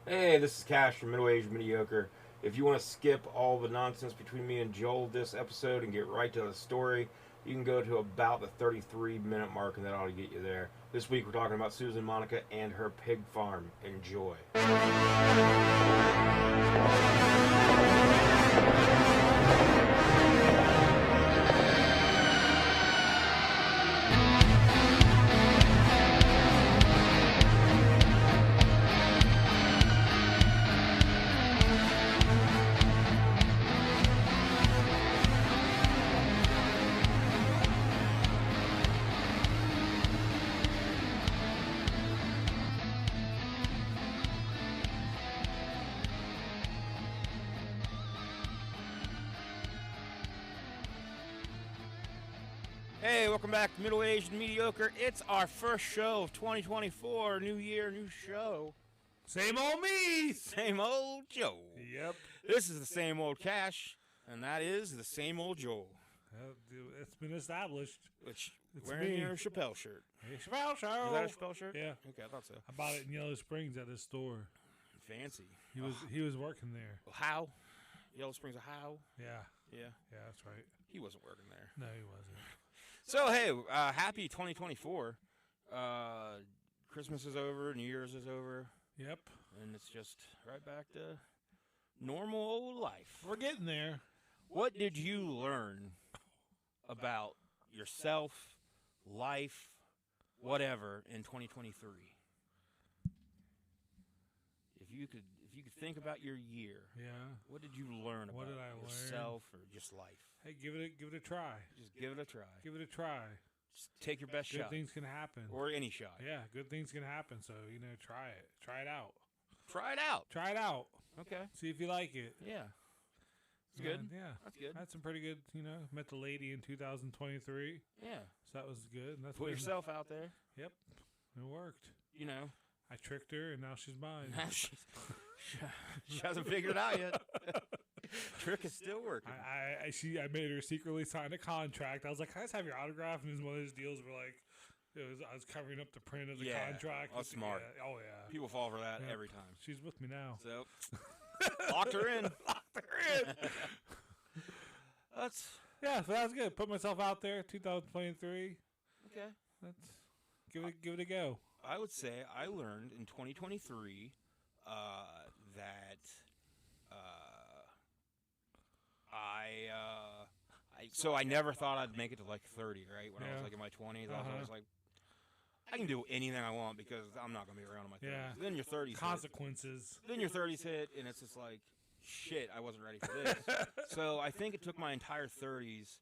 Hey, this is Cash from Middle Aged Mediocre. If you want to skip all the nonsense between me and Joel this episode and get right to the story, you can go to about the 33-minute mark, and that ought to get you there. This week we're talking about Susan Monica and her pig farm. Enjoy. Hey, welcome back to Middle Aged Mediocre. It's our first show of 2024. New year, new show. Same old me. Same old Joe. Yep. This is the same old Cash, and that is the same old Joel. It's been established. Which It's wearing me. your Chappelle shirt. Hey, Chappelle Show. Is that a Chappelle shirt? Yeah. Okay, I thought so. I bought it in Yellow Springs at his store. Fancy. He was working there. How? Yellow Springs of How? Yeah. Yeah. Yeah, that's right. He wasn't working there. No, he wasn't. So, hey, happy 2024. Christmas is over, New Year's is over, Yep. and it's just right back to normal old life. We're getting there. What did you learn about yourself, life, whatever, in 2023? If you could think about your year, Yeah. what did you learn What about did I learn? yourself or just life? Hey, give it a try. Just give it a try. Give it a try. Just take your best Good shot. things can happen. Or any shot. Yeah, good things can happen. So, try it. Try it out. Try it out. Try it out. Okay. See if you like it. Yeah. It's good. Yeah. That's good. Had some pretty good, met the lady in 2023. Yeah. So that was good. And that's Put been- yourself out there. Yep. It worked. You know. I tricked her, and now she's mine. She hasn't figured it out yet. Trick is still working. I made her secretly sign a contract. I was like, "Can I just have your autograph?" And it was one of those deals where I was covering up the print of the Yeah, contract. that's smart. Yeah. Oh yeah. People fall for that Yep. every time. She's with me now. So locked her in. Locked her in. That's Yeah, so that was good. Put myself out there. 2023. okay. Let's give it a go. I would say I learned in 2023 that I never thought I'd make it to like 30, right? When I was Yeah. like in my 20s, I Uh-huh. was like, I can do anything I want because I'm not gonna be around in my 30s. Yeah. Then your 30s hit. Consequences. Then your 30s hit, and it's just like, shit, I wasn't ready for this. So I think it took my entire 30s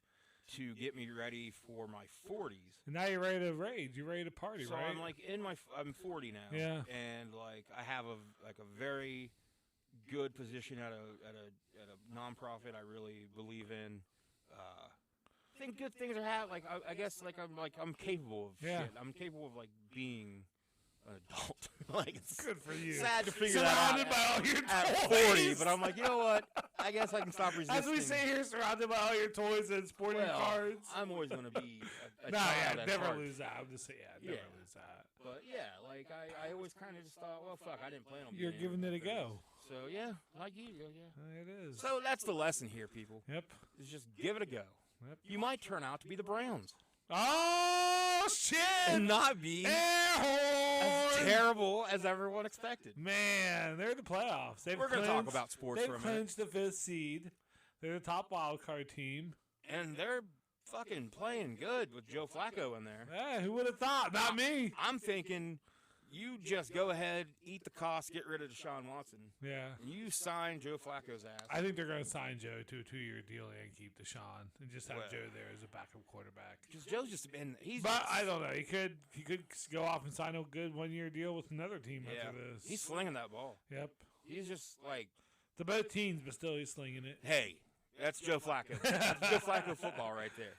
to get me ready for my 40s. And now you're ready to rage. You're ready to party, So right? I'm like I'm 40 now. Yeah. And like I have a very good position at a nonprofit I really believe in. I think good things are happening. Like I guess I'm capable of Yeah. shit. I'm capable of like being an adult. Like it's Good for you. sad to figure that out Surrounded by all your at toys. 40, but I'm like, you know what? I guess I can stop resisting. As we sit here, surrounded by all your toys and sporting Well, cards. I'm always going to be a No, child yeah, at never heart. lose that. I'm just saying, never Yeah. lose that. But yeah, like I always kind of just thought, well, fuck, I didn't plan on. You're being giving in it a my go. 30s. So yeah, like you, yeah. It is. So that's the lesson here, people. Yep. Is just give it a go. Yep. You might turn out to be the Browns Oh shit! and not be Air as horn! terrible as everyone expected. Man, they're in the playoffs. We're going to talk about sports They've for a minute, clinched the 5th seed. They're the top wild card team. and they're fucking playing good with Joe Flacco in there. Yeah, who would have thought? Not me. I'm thinking you just go ahead, eat the cost, get rid of Deshaun Watson, Yeah. and you sign Joe Flacco's ass. I think they're going to sign Joe to a 2-year deal and keep Deshaun and just have Well. Joe there as a backup quarterback. Because Joe's just been But I don't know. He could go off and sign a good 1-year deal with another team yeah, after this. he's slinging that ball. Yep. He's just like, The both teams, but still he's slinging it. hey, that's Joe Flacco. That's Joe Flacco football right there.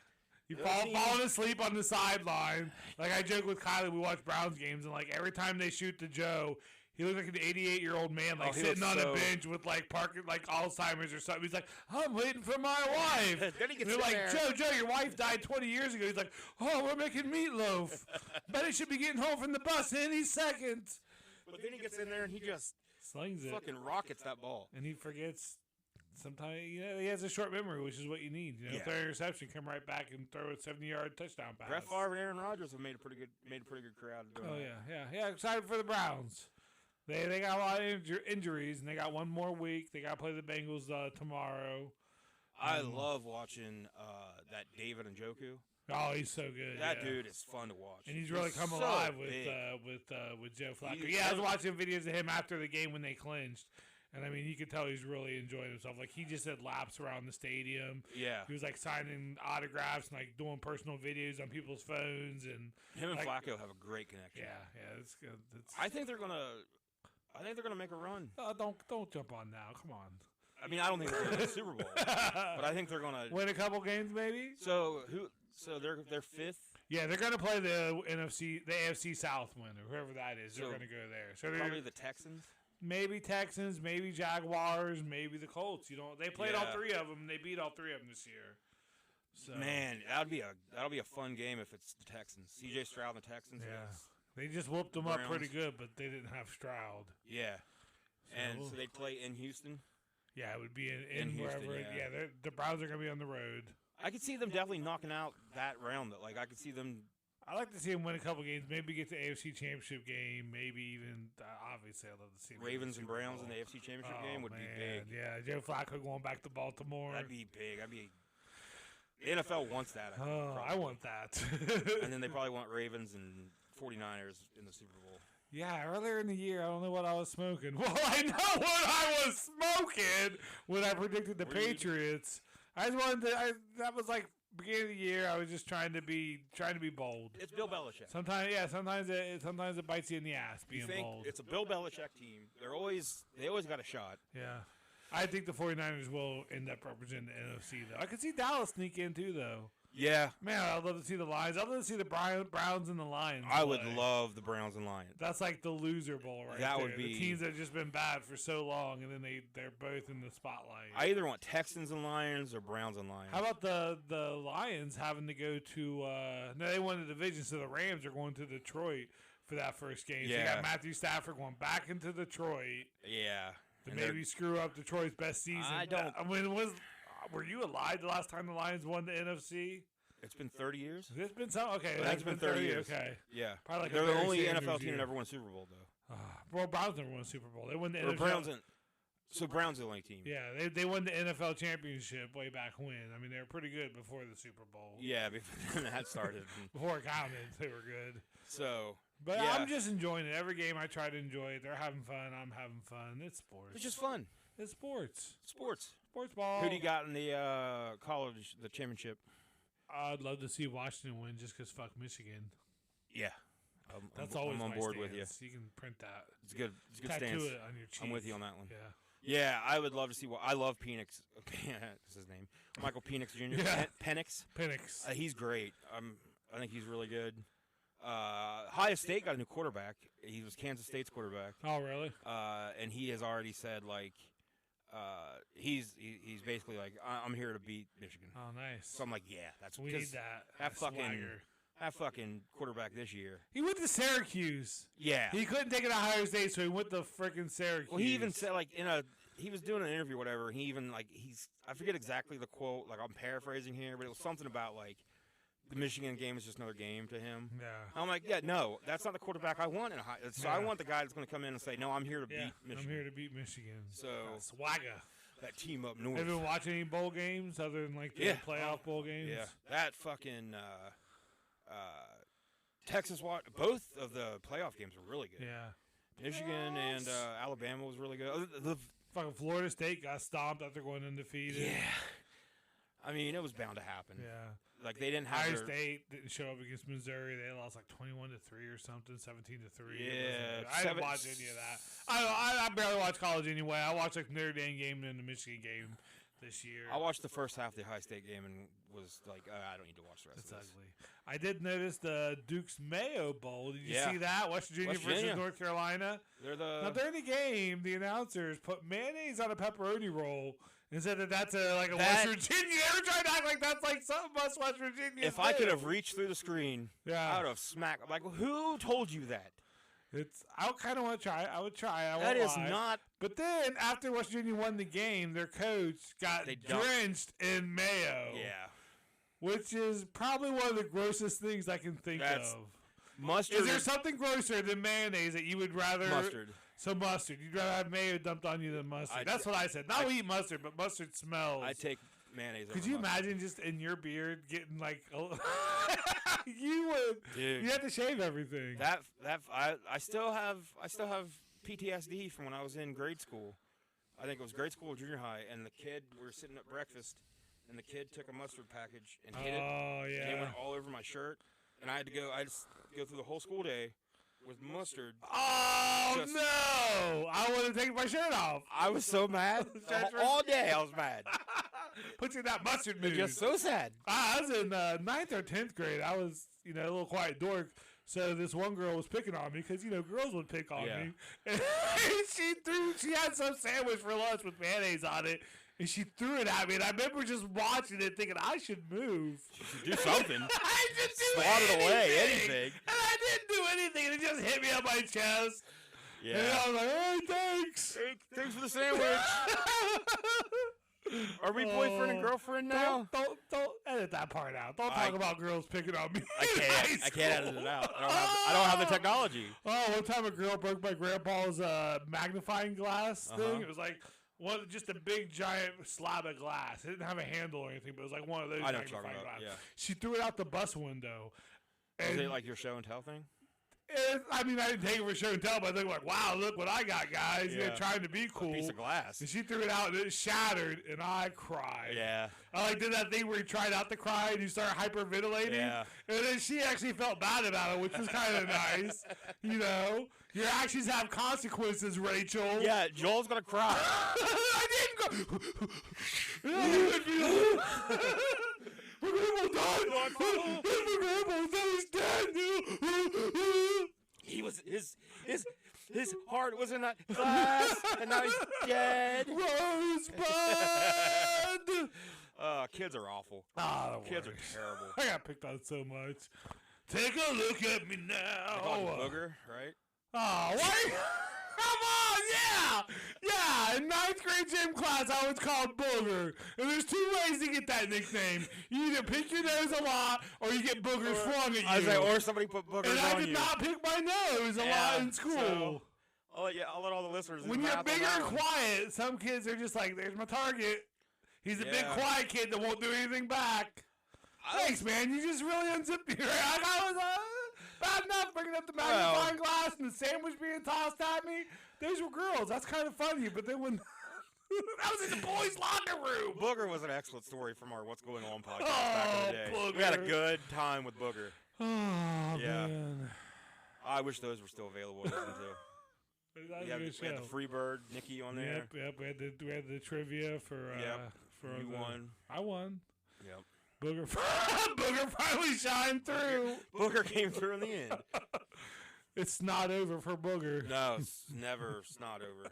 He The other team- falling asleep on the sideline. Like I joke with Kylie, we watch Browns games, and like every time they shoot to Joe, he looks like an 88-year-old man, like he sitting looks on so- a bench with like like Alzheimer's or something. He's like, I'm waiting for my wife. Then he And gets they're in like, there. Joe, your wife died 20 years ago. He's like, oh, we're making meatloaf. Bet he should be getting home from the bus any second. But then he gets in there and he just slings it. Fucking rockets that ball. And he forgets. Sometimes he has a short memory, which is what you need. Throw an interception, come right back and throw a 70-yard touchdown pass. Brett Favre and Aaron Rodgers have made a pretty good crowd. Yeah. Excited for the Browns. They got a lot of injuries, and they got one more week. They got to play the Bengals tomorrow. I love watching that David Njoku. Oh, he's so good. That dude is fun to watch. And he's really come alive with Joe Flacco. I was watching videos of him after the game when they clinched. And, I mean, you could tell he's really enjoying himself. Like, he just had laps around the stadium. Yeah. He was, like, signing autographs and, like, doing personal videos on people's phones. And him and Flacco have a great connection. Yeah, it's good. I think they're gonna make a run. Don't jump on now. Come on. I mean, I don't think they're gonna win the Super Bowl, but I think they're gonna win a couple games, maybe. So they're fifth. Yeah, they're gonna play the AFC South winner, whoever that is. They're gonna go there. So probably the Texans. Maybe Texans, maybe Jaguars, maybe the Colts. They played all three of them. They beat all three of them this year. So man, that'll be a fun game if it's the Texans. C.J. Stroud and the Texans. Yeah, they just whooped them up pretty good, but they didn't have Stroud. Yeah, and so they play in Houston. Yeah, it would be in wherever. Houston, yeah, the Browns are gonna be on the road. I could see them definitely knocking out that round. Like I could see them. I like to see them win a couple games. Maybe get the AFC Championship game. Maybe even obviously I'd love to see Ravens and Browns in the AFC Championship game would be big. Yeah, Joe Flacco going back to Baltimore. That'd be big. The NFL wants that. I want that. And then they probably want Ravens and 49ers in the Super Bowl. Yeah, earlier in the year, I don't know what I was smoking. Well, I know what I was smoking when I predicted the Patriots. I just wanted to. That was like beginning of the year. I was just trying to be bold. It's Bill Belichick. Sometimes it bites you in the ass being bold. It's a Bill Belichick team. They always got a shot. Yeah. I think the 49ers will end up representing the NFC, though. I could see Dallas sneak in, too, though. Yeah. Man, I'd love to see the Lions. I'd love to see the Browns and the Lions. I would love the Browns and Lions. That's like the loser bowl right there. That would be. The teams that have just been bad for so long, and then they're both in the spotlight. I either want Texans and Lions or Browns and Lions. How about the Lions having to go to no, they won the division, so the Rams are going to Detroit for that first game. Yeah. So you got Matthew Stafford going back into Detroit. Yeah. To maybe screw up Detroit's best season. Were you alive the last time the Lions won the NFC? It's been 30 years. It's been so okay. It's been 30 years. Okay. Yeah. Probably like they're the only NFL team that ever won a Super Bowl, though. Well, Browns never won a Super Bowl. They won the NFL. Browns are the only team. Yeah, they won the NFL championship way back when. I mean, they were pretty good before the Super Bowl. Yeah, before that started. Before it counted, they were good. So, but yeah. I'm just enjoying it. Every game I try to enjoy it. They're having fun. I'm having fun. It's sports. It's just fun. It's sports. Sports Ball. Who do you got in the the championship? I'd love to see Washington win just because fuck Michigan. Yeah. I'm on board stance. with you. You can print that. It's good. It's a good Tattoo stance. it on your cheek. I'm with you on that one. Yeah. Yeah, I would love to see I love Penix. That's his name. Michael Penix Jr. Yeah. Penix. He's great. I think he's really good. Ohio State got a new quarterback. He was Kansas State's quarterback. Oh, really? And he has already said he's basically like, I'm here to beat Michigan. Oh, nice. So I'm like, yeah, we need that. Have fucking quarterback this year. He went to Syracuse. Yeah. He couldn't take it to Ohio State, so he went to freaking Syracuse. Well, he even said he was doing an interview or whatever. He even I forget exactly the quote. Like I'm paraphrasing here, but it was something about the Michigan game is just another game to him. Yeah. I'm like, yeah, no, that's not the quarterback I want in Ohio. So I want the guy that's going to come in and say, no, I'm here to beat Michigan. I'm here to beat Michigan. So swagger. That team up north. Have you been watching any bowl games other than the playoff bowl games? Yeah. That fucking Texas, both of the playoff games were really good. Yeah. Michigan and Alabama was really good. The fucking Florida State got stomped after going undefeated. Yeah. I mean, it was bound to happen. Yeah. They didn't have Ohio State didn't show up against Missouri. They lost 21-3 or something, 17-3. Yeah. I didn't watch any of that. I barely watch college anyway. I watched the Notre Dame game and the Michigan game this year. I watched the first half of the Ohio State game and was like, I don't need to watch the rest of this. Ugly. I did notice the Duke's Mayo Bowl. Did you see that? West Virginia versus North Carolina. Now during the game, the announcers put mayonnaise on a pepperoni roll and said that's a West Virginia. They were trying to act like that's something West Virginia. If I could have reached through the screen, I would have smacked. Like, who told you that? I kind of want to try. I would try. I That won't is lie. not. But then after West Virginia won the game, their coach got drenched in mayo. Yeah. Which is probably one of the grossest things I can think of. Mustard. Is there something grosser than mayonnaise that you would rather? Mustard. So mustard. You'd rather have mayo dumped on you than mustard. That's what I said. Not eat mustard, but mustard smells. I take mayonnaise. Could you imagine just in your beard getting like? You would. Dude. You have to shave everything. I still have PTSD from when I was in grade school. I think it was grade school or junior high, and we were sitting at breakfast, and the kid took a mustard package and hit it. Oh yeah. And it went all over my shirt, and I just go through the whole school day with mustard. Oh no! I would have taken my shirt off. I was so mad. All day I was mad. Put you in that mustard mood. Just so sad. I was in 9th or 10th grade. I was, a little quiet dork. So this one girl was picking on me because, girls would pick on me. And she had some sandwich for lunch with mayonnaise on it. And she threw it at me. And I remember just watching it thinking, I should move. You should do something. I just do Swat it away, anything. And I didn't do anything. And it just hit me on my chest. Yeah. And I was like, hey, thanks. Thanks for the sandwich. Are we boyfriend and girlfriend now? Don't edit that part out. Don't talk about girls picking on me. I can't edit it out. I don't have the technology. Oh, one time a girl broke my grandpa's magnifying glass thing. It was like just a big giant slab of glass. It didn't have a handle or anything, but it was like one of those magnifying glasses. Yeah. She threw it out the bus window. Was it like your show and tell thing? I didn't take it for show and tell, but I think like, wow, look what I got, guys. Yeah. They're trying to be cool. A piece of glass. And she threw it out, and it shattered, and I cried. Yeah. I did that thing where you tried not to cry, and you start hyperventilating. Yeah. And then she actually felt bad about it, which was kind of nice. Your actions have consequences, Rachel. Yeah, Joel's going to cry. I didn't go. My grandpa died. My grandpa died. He's dead. His heart was in that glass, and now he's dead. Rosebud. Kids are awful. Kids are terrible. I got picked on so much. Take a look at me now. They call it booger, right? Oh, what? Come on, yeah. In 9th grade gym class, I was called Booger. And there's 2 ways to get that nickname. You either pick your nose a lot, or you get boogers flung at you. I was like, or somebody put boogers on you. And I did not pick my nose a lot in school. So, I'll let all the listeners. When you're bigger and quiet, some kids are just like, "There's my target." He's a big quiet kid that won't do anything back. Thanks, man. You just really unzipped me. I was bad enough bringing up the magnifying glass and the sandwich being tossed at me. Those were girls. That's kind of funny. But then when that was in the boys' locker room. Booger was an excellent story from our What's Going On podcast back in the day. Booger. We had a good time with Booger. Oh, man. I wish those were still available to listen to. We had the Freebird, Nikki on there. Yep. We had the trivia for. You won. I won. Yep. Booger finally shined through. Booger came through in the end. It's not over for Booger. No, it's never not over.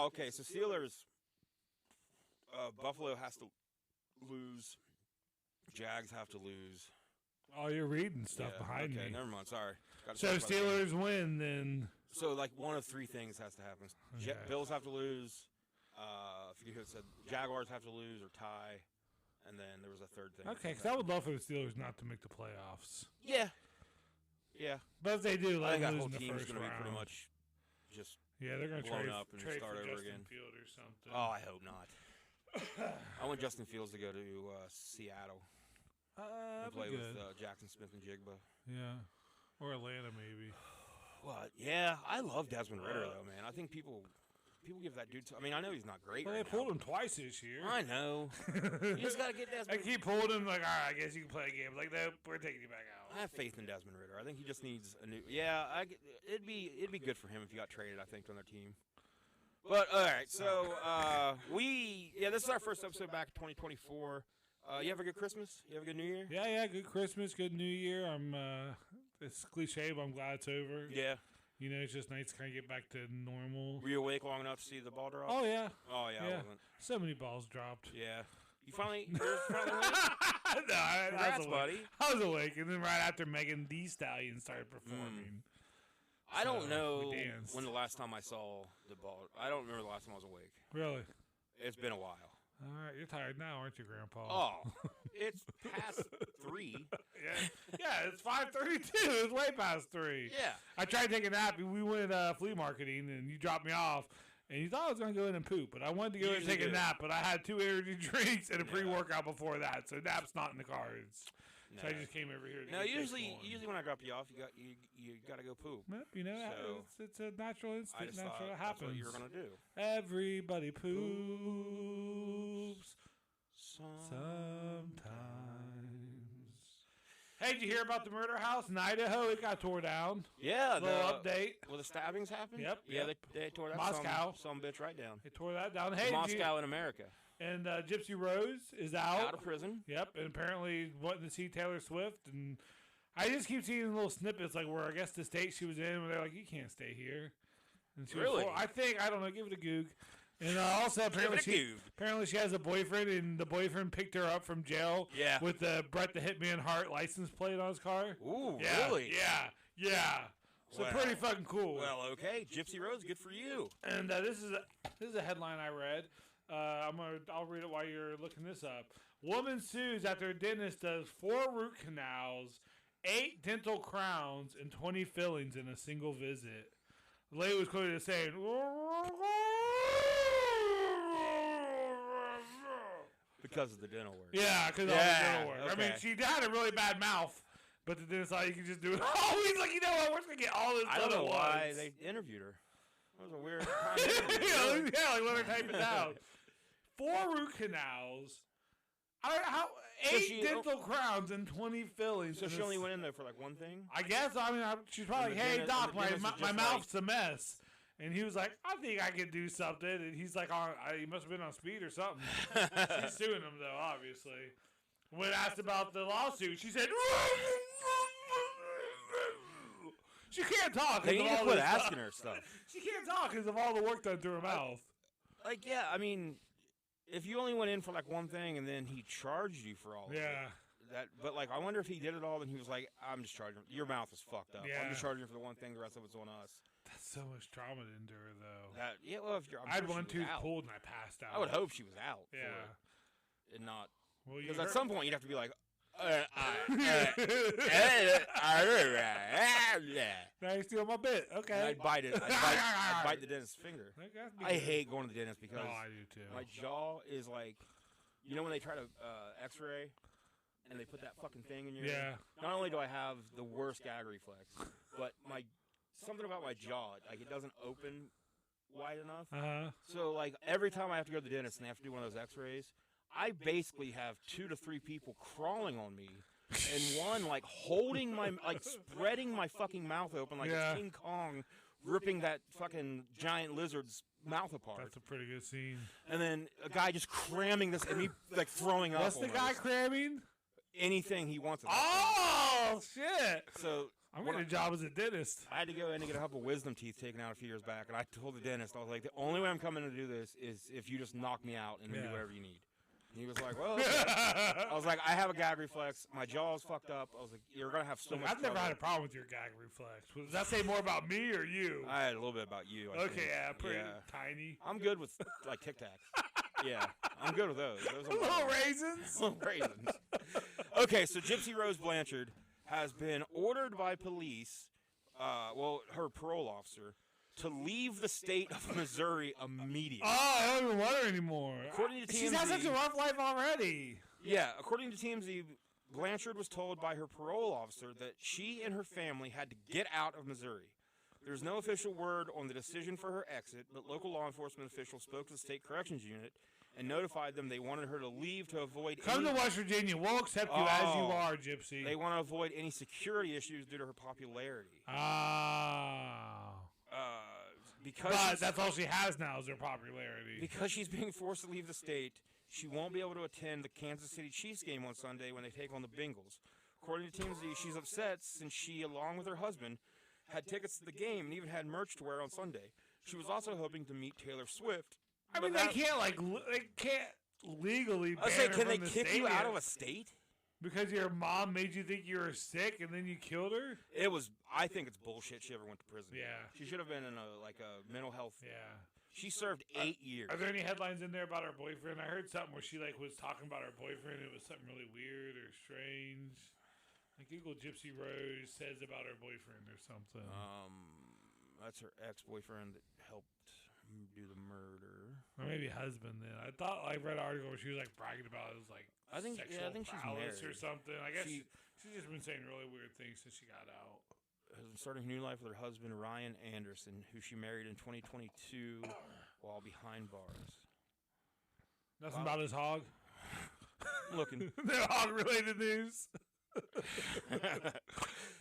Okay. So Steelers, Buffalo has to lose. Jags have to lose. Oh, you're reading stuff behind me. Okay, never mind. Sorry. So Steelers win, then. So one of 3 things has to happen. Okay. Bills have to lose. I forget who said Jaguars have to lose or tie, and then there was a third thing. Okay, because I would love for the Steelers not to make the playoffs. Yeah. But if they do, I think that lose whole in the team is first going to be round. pretty much just they're going to blown trade up and trade start for over Justin again. Field or something. Oh, I hope not. I want Justin Fields to go to Seattle and play with Jackson Smith and Jigba. Yeah, or Atlanta maybe. What? Yeah, I love Desmond Ridder though, man. I think people give that dude. I know he's not great. Well, right they pulled him twice this year. I know. You just gotta get Desmond. I keep pulling him like, all right, I guess you can play a game. Like, no, we're taking you back out. I have faith in Desmond Ridder. I think he just needs a new. Yeah, it'd be good for him if he got traded. I think on their team. But all right, so this is our first episode back in 2024. You have a good Christmas? You have a good New Year? Yeah, good Christmas, good New Year. It's cliche, but I'm glad it's over. Yeah. It's just nice to kind of get back to normal. Were you awake long enough to see the ball drop? Oh, yeah. Oh, yeah. I wasn't. So many balls dropped. Yeah. You finally winning? No, I Congrats, was awake. buddy. I was awake, and then right after Megan Thee Stallion started performing. I don't So, know we danced. when the last time I saw the ball. I don't remember the last time I was awake. Really? It's been a while. All right, you're tired now, aren't you, Grandpa? Oh, it's past 3. Yeah, it's 5:32. It's way past 3. Yeah. I tried to take a nap. We went flea marketing, and you dropped me off. And you thought I was going to go in and poop, but I wanted to go in and take a nap, but I had 2 energy drinks and a pre-workout before that, so nap's not in the cards. No. So I just came over here. To No, get usually this one. when I drop you off, you got to go poop. Yep, you know, So, it's a natural I instinct. just thought Natural, it that's happens. what you were gonna do. Everybody poops sometimes. Hey, did you hear about the murder house in Idaho? It got tore down. Yeah, Little update. Well, the stabbings happened. Yep, Yeah, yep. they tore that Moscow. some bitch right down. They tore that down. Hey, Moscow in America. And Gypsy Rose is out. Out of prison. Yep, and apparently wanting to see Taylor Swift. And I just keep seeing little snippets like where I guess the state she was in, where they're like, you can't stay here. And she Really? I don't know, give it a goog. And also apparently she has a boyfriend, and the boyfriend picked her up from jail. Yeah. With the Bret the Hitman Hart license plate on his car. Ooh, Yeah, really? Yeah. So Well, pretty fucking cool. Well, okay, Gypsy Rose, good for you. And this is a headline I read. I'll read it while you're looking this up. Woman sues after dentist does 4 root canals, 8 dental crowns, and 20 fillings in a single visit. The lady was quoted as saying, Because of the dental work. yeah, because of all the dental work. okay. I mean, she had a really bad mouth, but the dentist thought you could just do it. Oh, he's like, you know what? We're just going to get all this I done don't know at why once. they interviewed her. That was a weird kind of interview. Yeah, like let her type it down. 4 root canals. How So 8 she- dental crowns and 20 fillings. So in she a only went in there for like one thing? I guess. I mean, she's probably And like, the "Hey, dentist- doc, and the dentist is my just mouth's a mess." And he was like, "I think I could do something." And he's like, "He must have been on speed or something." She's suing him though, obviously. When asked about the lawsuit, she said, "She can't talk." They 'cause need of to all quit this asking stuff. her stuff. She can't talk because of all the work done through her mouth. Like, yeah, I mean, if you only went in for like one thing and then he charged you for all of it. Yeah. But like, I wonder if he did it all and he was like, I'm just charging. Your mouth is fucked up. Yeah. I'm just charging you for the one thing. The rest of it's on us. That's so much trauma to endure, though. Yeah, well, if you're, I had sure one she was tooth out. pulled and I passed out. I would hope she was out. Yeah. For it and not. Well, you Because at heard- some point you'd have to be like, Now you steal my bit. and Okay. I'd bite it. I'd bite the dentist's finger. Okay, I hate going to the dentist because No, I do too. my jaw is like, you know when they try to X-ray and they put that fucking thing in your Yeah. Not only do I have the worst gag reflex, but something about my jaw, like it doesn't open wide enough. So like every time I have to go to the dentist and they have to do one of those X-rays, I basically have 2 to 3 people crawling on me, and one like holding my spreading my fucking mouth open like Yeah. it's King Kong ripping that fucking giant lizard's mouth apart. That's a pretty good scene. And then a guy just cramming this and me like throwing up. What's the guy almost. cramming? Anything he wants. Oh shit! So I'm when getting a job as a dentist. I had to go in and get a couple wisdom teeth taken out a few years back, and I told the dentist, I was like, the only way I'm coming to do this is if you just knock me out and do Yeah. whatever you need. And he was like, well, okay. I was like, I have a gag reflex. My jaw's fucked up. I was like, you're going to have so Look, much I've never trouble. had a problem with your gag reflex. Does that say more about me or you? I had a little bit about you. I Okay, think. yeah, pretty Yeah. tiny. I'm good with, like, Tic Tacs. Yeah, I'm good with those. Those are Little my- raisins. Little raisins. Okay, so Gypsy Rose Blanchard has been ordered by police, her parole officer, to leave the state of Missouri immediately. Oh, I don't even want her anymore. According to She's had TMZ such a rough life already. Yeah, according to TMZ, Blanchard was told by her parole officer that she and her family had to get out of Missouri. There's no official word on the decision for her exit, but local law enforcement officials spoke to the state corrections unit and notified them they wanted her to leave to avoid Come to any, West Virginia. We'll accept you as you are, Gypsy. they want to avoid any security issues due to her popularity. Because But she's- that's all she has now is her popularity. Because she's being forced to leave the state, she won't be able to attend the Kansas City Chiefs game on Sunday when they take on the Bengals. According to TMZ, she's upset since she, along with her husband, had tickets to the game and even had merch to wear on Sunday. She was also hoping to meet Taylor Swift. I mean, but they can't legally I ban say, her can they from the kick you out stadium of a state? because your mom made you think you were sick and then you killed her? It was. I think it's bullshit. She ever went to prison. Yeah. She should have been in a mental health. Yeah. She served 8 years. Are there any headlines in there about her boyfriend? I heard something where she was talking about her boyfriend. It was something really weird or strange. Like Google Gypsy Rose says about her boyfriend or something. That's her ex-boyfriend that helped do the murder. Or maybe husband then. I thought I read an article where she was like bragging about it was like I think sexual she's prowess married or something. I guess She- she's just been saying really weird things since she got out. Starting a new life with her husband Ryan Anderson, who she married in 2022 while behind bars. Nothing about his hog. I'm looking. No hog related news.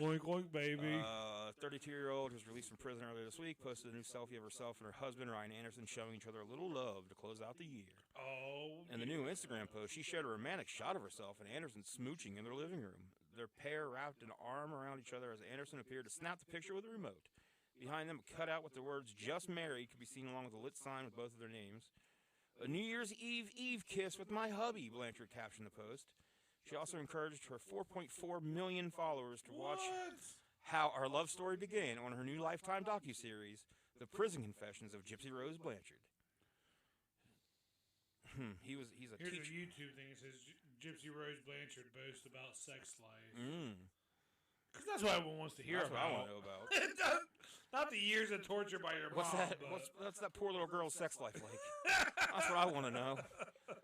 Oink oink baby. 32-year-old was released from prison earlier this week. Posted a new selfie of herself and her husband Ryan Anderson showing each other a little love to close out the year. Oh. In the new Instagram post, she shared a romantic shot of herself and Anderson smooching in their living room. Their pair wrapped an arm around each other as Anderson appeared to snap the picture with a remote. Behind them, a cutout with the words "Just Married" could be seen along with a lit sign with both of their names. A New Year's Eve kiss with my hubby, Blanchard captioned the post. She also encouraged her 4.4 million followers to watch how our love story began on her new Lifetime docuseries, The Prison Confessions of Gypsy Rose Blanchard. He's a Here's teacher. a YouTube thing. It says Gypsy Rose Blanchard boasts about sex life. Because that's what everyone wants to hear That's what about. I want to know about. Not the years of torture by your What's mom. that? But... What's that poor little girl's sex life like? That's what I want to know. All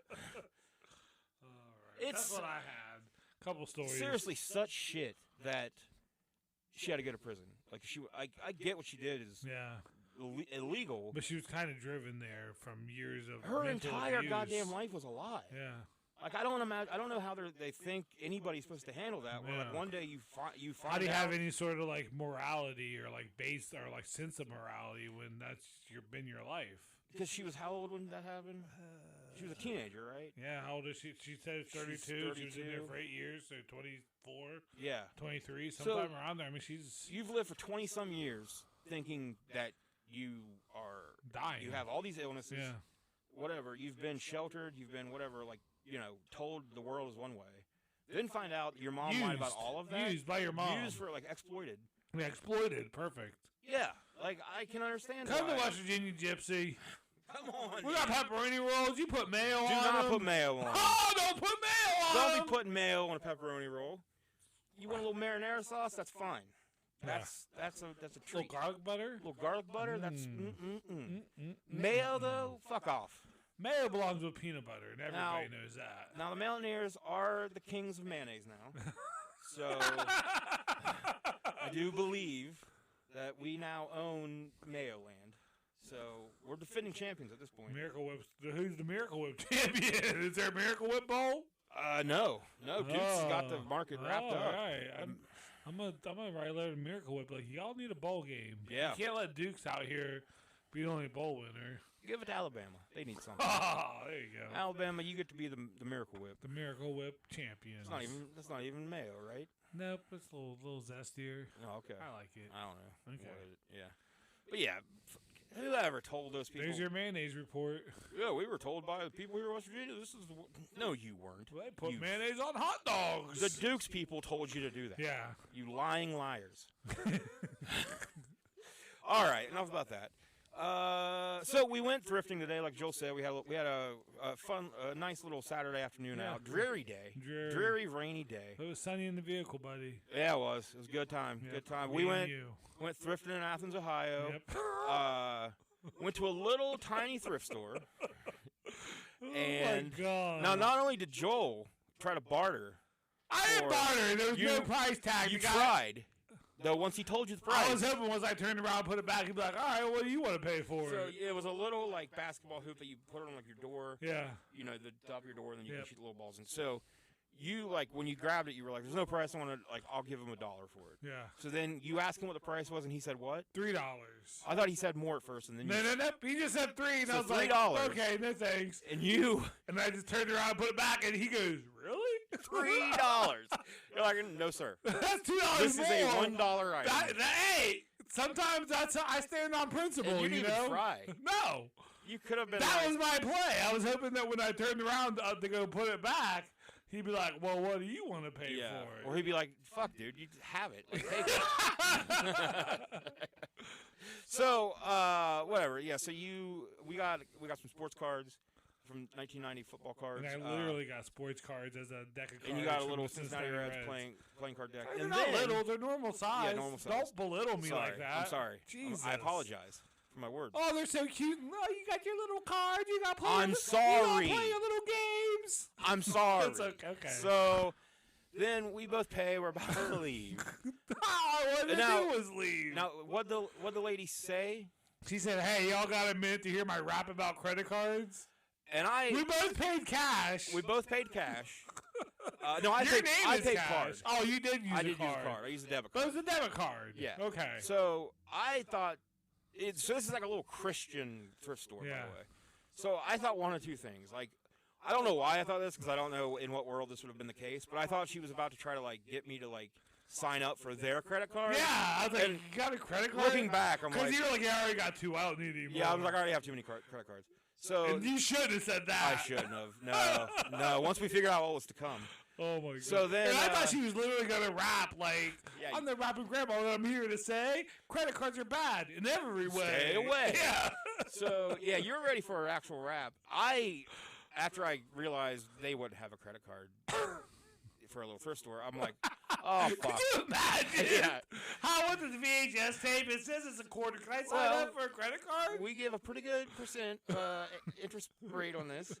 right. That's what I had. Couple stories. Seriously, such shit that she had to go to prison. Like I get what she did is illegal. But she was kind of driven there from years of Her mental entire abuse. goddamn life was a lie. Yeah. Like I don't know how they think anybody's supposed to handle that. Where like one day you find how do you out, have any sort of like morality or like base or like sense of morality when that's been your life? Because she was how old when that happened? She was a teenager, right? Yeah, how old is she? She said 32. She's She was in there 32. for 8 years, so 24, Yeah. 23, sometime So, around there. I mean, she's You've lived for 20-some years thinking that you are dying. You have all these illnesses. Yeah. Whatever. You've been sheltered. You've been whatever, like, told the world is one way. Then find out your mom lied about all of that. Used by your mom. Used for, like, exploited. Yeah, exploited. Perfect. Yeah. Like, I can understand Come why. to West Virginia, Gypsy. Come on. We got pepperoni rolls. You put mayo on Do not them. put mayo on. Oh, don't put mayo on Don't them. be putting mayo on a pepperoni roll. You want a little marinara sauce? That's fine. That's a treat. Little garlic butter. Little garlic butter. That's mayo though. Fuck off. Mayo belongs with peanut butter, and everybody knows that. Now the Mountaineers are the kings of mayonnaise now, so I do believe that we now own Mayo Land. So we're defending champions at this point. Miracle Whip. Who's the Miracle Whip champion? Is there a Miracle Whip bowl? No. Duke's has got the market wrapped up. All right. I'm gonna write a letter to Miracle Whip. Like, y'all need a bowl game. Yeah. You can't let Dukes out here be the only bowl winner. Give it to Alabama. They need something. Oh, there you go. Alabama, you get to be the Miracle Whip. The Miracle Whip champions. That's not even mayo, right? Nope, it's a little zestier. Oh, okay. I like it. I don't know. Okay. Yeah. But yeah, whoever told those people? There's your mayonnaise report. Yeah, we were told by the people here in West Virginia. This is no, you weren't. Well, they put You- mayonnaise on hot dogs. The Dukes people told you to do that. Yeah. You lying liars. All right, enough about that. So we went thrifting today, like Joel said. We had a fun, nice little Saturday afternoon Yeah. out. Dreary day. Dreary. Rainy day. It was sunny in the vehicle, buddy. Yeah, it was. It was a good time. Yep. Good time. Me We and went you. thrifting in Athens, Ohio. Yep. Went to a little tiny thrift store. And oh my God. now, not only did Joel try to barter, I didn't or barter. There was you- no price tag. you The guy- tried. Though once he told you the price. I was hoping once I turned around and put it back, he'd be like, all right, what do you want to pay for So it? it was a little like basketball hoop that you put on like your door. Yeah. The top of your door, and then you Yep. can shoot the little balls in. So you when you grabbed it, you were like, "There's no price. I want to I'll give him $1 for it." Yeah. So then you asked him what the price was, and he said what? $3. I thought he said more at first, and then No. He just said 3, and So I was like, $3. okay, no thanks. and you And I just turned around and put it back, and he goes, really? $3. You're like, "No, sir. That's $2 This more. is a $1 item." Hey, sometimes I stand on principle, And you didn't even know? fry. No. You could have been. That was my play. I was hoping that when I turned around to go put it back, he'd be like, "Well, what do you want to pay for it?" Or he'd be like, "Fuck, dude, you have it. Like, take it." So, whatever. Yeah. So we got some sports cards from 1990 football cards. And I literally got sports cards as a deck of cards. And you got a little Cincinnati Reds playing card deck. They're not little. They're normal size. Yeah, normal size. Don't belittle me like that. I'm sorry. Jesus. I apologize for my words. Oh, they're so cute. Oh, you got your little cards. You got I'm sorry. You play your little games. I'm sorry. It's okay. So then we both pay. We're about to leave. All I wanted to do was leave. Now, what the lady say? She said, "Hey, y'all got a minute to hear my rap about credit cards?" And we both paid cash. We both paid cash. No, I paid card. Oh, you did use a card. I did use a card. I used a debit card. It was a debit card. Yeah. Okay. So I thought, so this is like a little Christian thrift store, by the way. So I thought one of two things. Like, I don't know why I thought this, because I don't know in what world this would have been the case, but I thought she was about to try to, like, get me to, like, sign up for their credit card. Yeah, I was like, you got a credit card? Looking back, I'm like... Because you were like, yeah, I already got two. I don't need any more. Yeah, I was like, I already have too many credit cards. So and you should have said that. I shouldn't have. No. Once we figured out what was to come. Oh, my God. So then... And I thought she was literally going to rap, like, I'm the rapping grandma, and I'm here to say credit cards are bad in every way. Stay away. Yeah. So, yeah, you're ready for her actual rap. After I realized they wouldn't have a credit card for a little thrift store, I'm like, oh, fuck. Could you imagine? Yeah. How with the VHS tape, it says it's a quarter. Can I sign up for a credit card? We give a pretty good percent interest rate on this.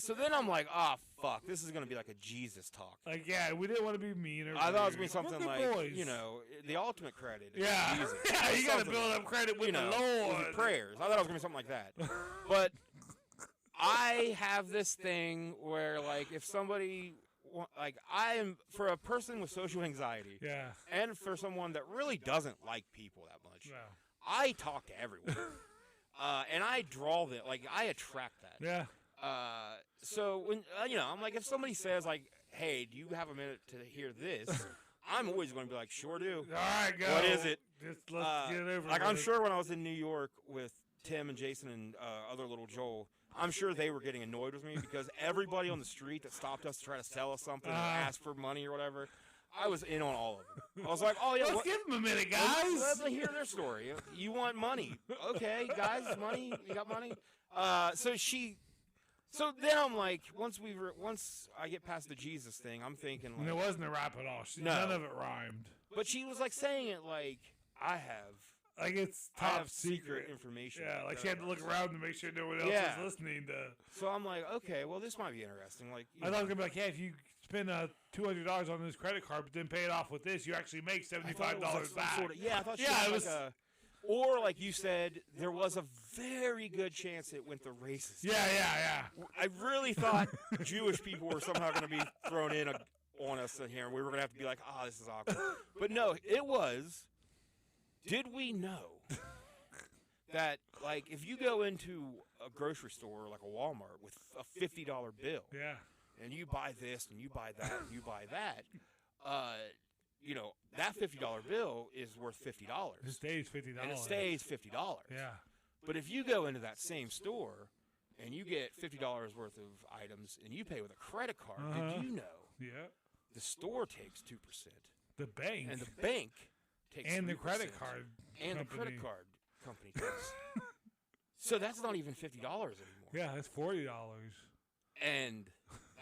So then I'm like, oh, fuck. This is going to be like a Jesus talk. Like, yeah, we didn't want to be mean or I thought it was going to be We're something good like, boys. you know, the ultimate credit. Yeah. Jesus. Yeah, you got to build up credit with the Lord. With prayers. I thought it was going to be something like that. But I have this thing where, like, if somebody... Like, I am, for a person with social anxiety, and for someone that really doesn't like people that much, I talk to everyone. And I draw that, like, I attract that. Yeah. So, when, I'm like, if somebody says, like, hey, do you have a minute to hear this? I'm always going to be like, sure do. All right, go. What is it? Just let's get it over Like, with. I'm sure when I was in New York with Tim and Jason and other little Joel, I'm sure they were getting annoyed with me because everybody on the street that stopped us to try to sell us something or ask for money or whatever, I was in on all of them. I was like, oh, yeah. Let's give them a minute, guys. Let me hear their story. You want money. Okay, guys, money. You got money? So then I'm like, once I get past the Jesus thing, I'm thinking like. And it wasn't a rap at all. None of it rhymed. But she was like saying it like, I have. Like it's top secret information. Yeah, like she had to look around to make sure no one else was listening to. So I'm like, okay, well, this might be interesting. Like, I thought it was gonna be like, hey, if you spend $200 on this credit card, but then pay it off with this, you actually make $75 back. I thought it was. Or like you said, there was a very good chance it went the racist. Yeah. I really thought Jewish people were somehow going to be thrown in on us in here, and we were going to have to be like, oh, this is awkward. But no, it was. Did we know that, like, if you go into a grocery store like a Walmart with a $50 bill, and you buy this and you buy that and you buy that, that $50 bill is worth $50. It stays $50. And it stays $50. Yeah. But if you go into that same store and you get $50 worth of items and you pay with a credit card, did you know? Yeah. The store takes 2%. The bank. And the bank takes 3%. The credit card. And the credit card company takes. So that's not even $50 anymore. Yeah, that's $40. And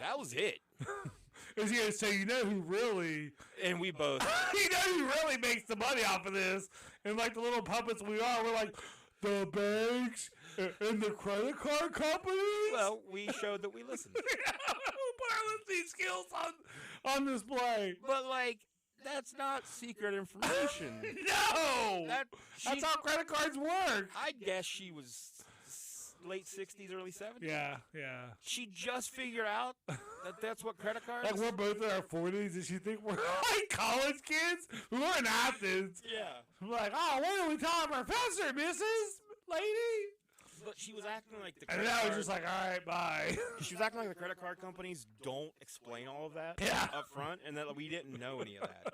that was it. So you know who really... And we both... you know who really makes the money off of this? And like the little puppets we are, we're like, the banks and the credit card companies? Well, we showed that we listened. We put our listening skills on display. But like... That's not secret information. No! That's how credit cards work. I guess she was late 60s, early 70s. Yeah. She just figured out that that's what credit cards... Like, we're both in our 40s, and she think we're like college kids who are in Athens. Yeah. I'm like, oh, what are we telling Professor, Mrs. Lady? But she was acting like the credit card... And I was just like, all right, bye. She was acting like the credit card companies don't explain all of that up front, and that we didn't know any of that.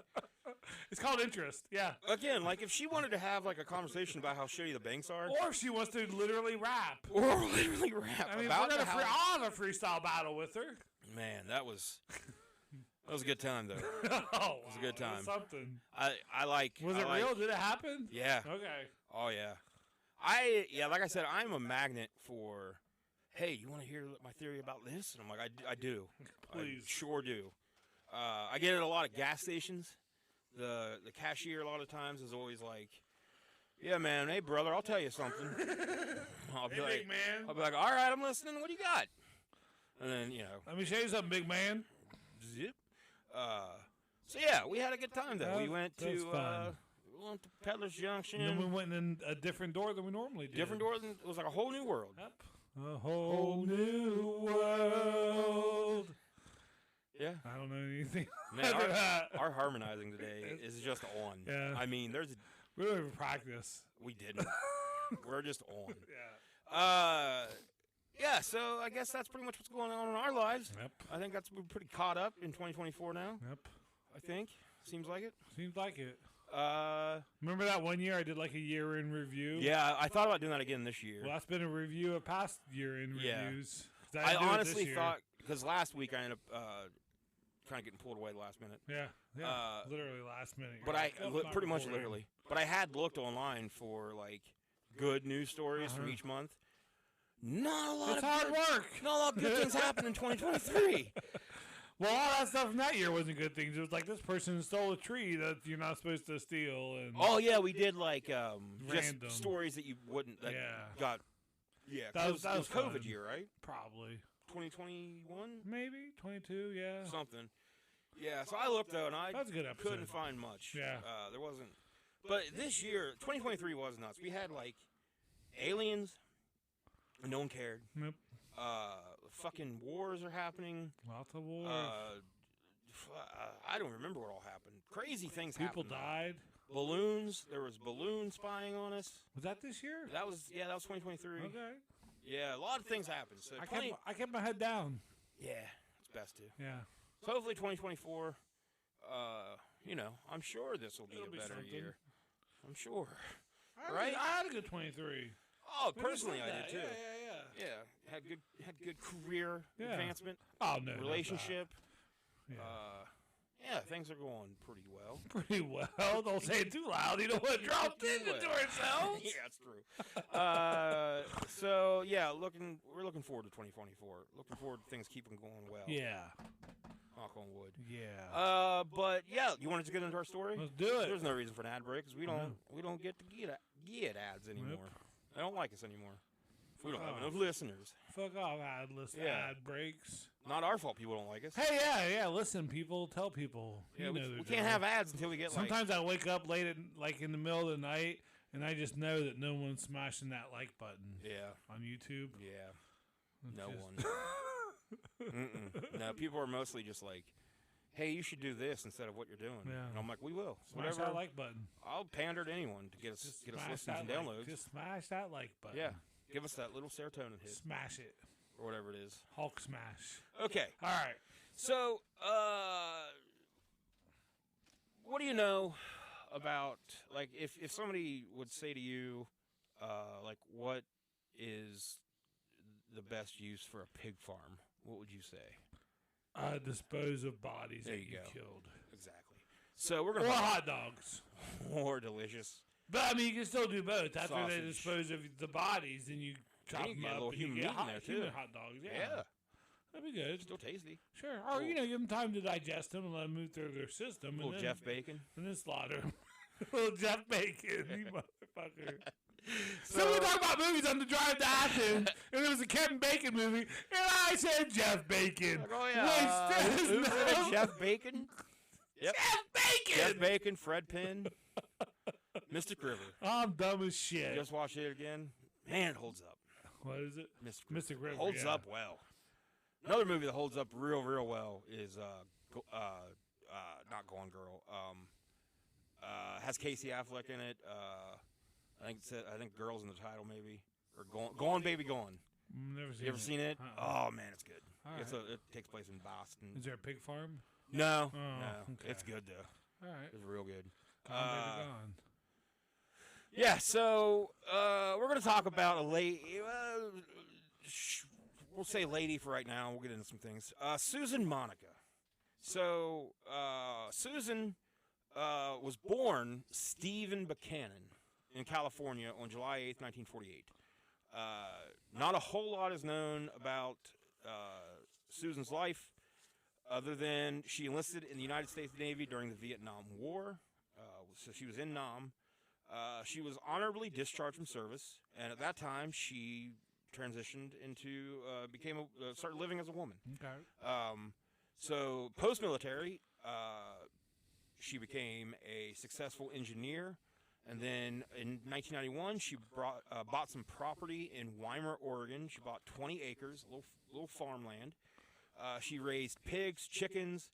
It's called interest. Yeah. Again, like if she wanted to have like a conversation about how shitty the banks are, Or she wants to literally rap. or literally rap I mean, about we're the gonna how. I'll have a freestyle battle with her. Man, that was a good time though. Oh, it was a good time. Something. I like. Was it real? Did it happen? Yeah. Okay. Oh yeah. Like I said, I'm a magnet for. Hey, you want to hear my theory about this? And I'm like, I do. Please. I sure do. I get it at a lot of gas stations. The cashier a lot of times is always like, yeah, man, hey, brother, I'll tell you something. I'll be Hey, like, big man. I'll be like, all right, I'm listening. What do you got? And then, Let me show you something, big man. zip. So yeah, we had a good time though. We went That's to fun. Peddler's Junction. And then we went in a different door than we normally do. Different door than it was like a whole new world. Yep. A whole new world. Yeah. I don't know anything. Man, our harmonizing today is just on. Yeah. I mean, We don't even practice. we didn't. We're just on. Yeah. Yeah, so I guess that's pretty much what's going on in our lives. Yep. I think we're pretty caught up in 2024 now. Yep. I think. Seems like it. Seems like it. Uh, Remember that one year I did like a year in review? yeah, I thought about doing that again this year. Well, that's been a review of past year in Yeah. reviews. I honestly thought, because last week I ended up kind of getting pulled away the last minute. Yeah. Yeah. Literally last minute. But pretty much recording. literally. But I had looked online for like good news stories from each month. Not a lot It's of hard good, work. Not a lot of good things happened in 2023. Well, all that stuff from that year wasn't good things. It was like this person stole a tree that you're not supposed to steal. And Oh yeah, we did like just Random. stories that you wouldn't. That Yeah. Got. Yeah. That It was was COVID fun. year, right? Probably. 2021. Maybe 22. Yeah. Something. Yeah. So I looked though, and I That was a good episode. couldn't find much. Yeah. There wasn't. But this year, 2023 was nuts. We had like aliens, and no one cared. Nope. Fucking wars are happening. Lots of wars. I don't remember what all happened. Crazy things People happened. died. Balloons. There was balloons spying on us. Was that this year? That was 2023. Okay. Yeah, a lot of things happened. So I kept my head down. yeah, it's best to. Yeah. So hopefully 2024. I'm sure this will be It'll a be better something. year. I'm sure. I had a good 23. Oh, personally, I did too. Yeah. Yeah, had good career Yeah. advancement, Oh no. not relationship. that. Yeah, things are going pretty well. Pretty well. Don't say it too loud. You don't want to drop Too into well. ourselves. Yeah, that's true. So yeah, we're looking forward to 2024. Looking forward to things keeping going well. Yeah. Knock on wood. Yeah. But yeah, you wanted to get into our story? Let's do it. There's no reason for an ad break because we don't get to get ads anymore. They don't like us anymore. We don't have enough listeners. Fuck off, ad Yeah. breaks. Not our fault. People don't like us. Hey, yeah. Listen, people. Tell people. Yeah, You we know their can't job. have ads until we get Sometimes I wake up late at, like in the middle of the night, and I just know that no one's smashing that like button Yeah. on YouTube. Yeah. It's No just- one. Mm-mm. No, people are mostly just like, hey, you should do this instead of what you're doing. Yeah. And I'm like, we will. Smash Whatever. that like button. I'll pander to anyone to get us Smash listens and that downloads. like, just smash that like button. Yeah. Give us that little serotonin hit Smash it. or whatever it is. Hulk smash. Okay. All right. So, what do you know about, like, if somebody would say to you, like, what is the best use for a pig farm? What would you say? Dispose of bodies There that you you go. killed. Exactly. So we're Or gonna hot dogs. more delicious. But I mean, you can still do both. After they Sausage. dispose of the bodies, then you chop you them get a up little and you human get meat in hot, there, too. human hot dogs. Yeah. Yeah. That'd be good. Still tasty. Sure. Or, Cool. give them time to digest them and let them move through their system. little and then, Jeff Bacon. And then slaughter them. Little Jeff Bacon, you motherfucker. So, So we talk about movies on the drive to Athens, and there was a Kevin Bacon movie, and I said Jeff Bacon. like, oh yeah, Which says who's in it? no. Jeff Bacon. Yep. Jeff Bacon! Jeff Bacon, Fred Penn, Mystic River. I'm dumb as shit. Just watched it again. Man, it holds up. What is it? Mystic River. Holds yeah. up well. Another movie that holds up real well is not Gone Girl. Has Casey Affleck in it. I think Girl's in the title maybe, or Gone Baby Gone. Never seen You ever it. seen it? Uh-uh. Oh man, it's good. All It takes place in Boston. Is there a pig farm? No, Oh, no, okay. it's good though. All right. It was real good. Gone, baby, gone. Yeah, so we're going to talk about a lady. We'll say lady for right now. We'll get into some things. Susan Monica. So Susan was born Stephen Buchanan in California on July 8th, 1948. Not a whole lot is known about Susan's life, other than she enlisted in the United States Navy during the Vietnam War. So she was in Nam. She was honorably discharged from service, and at that time she transitioned into started living as a woman. Okay. So post-military, she became a successful engineer, and then in 1991 she bought some property in Weimar, Oregon. She bought 20 acres, a little farmland. She raised pigs, chickens.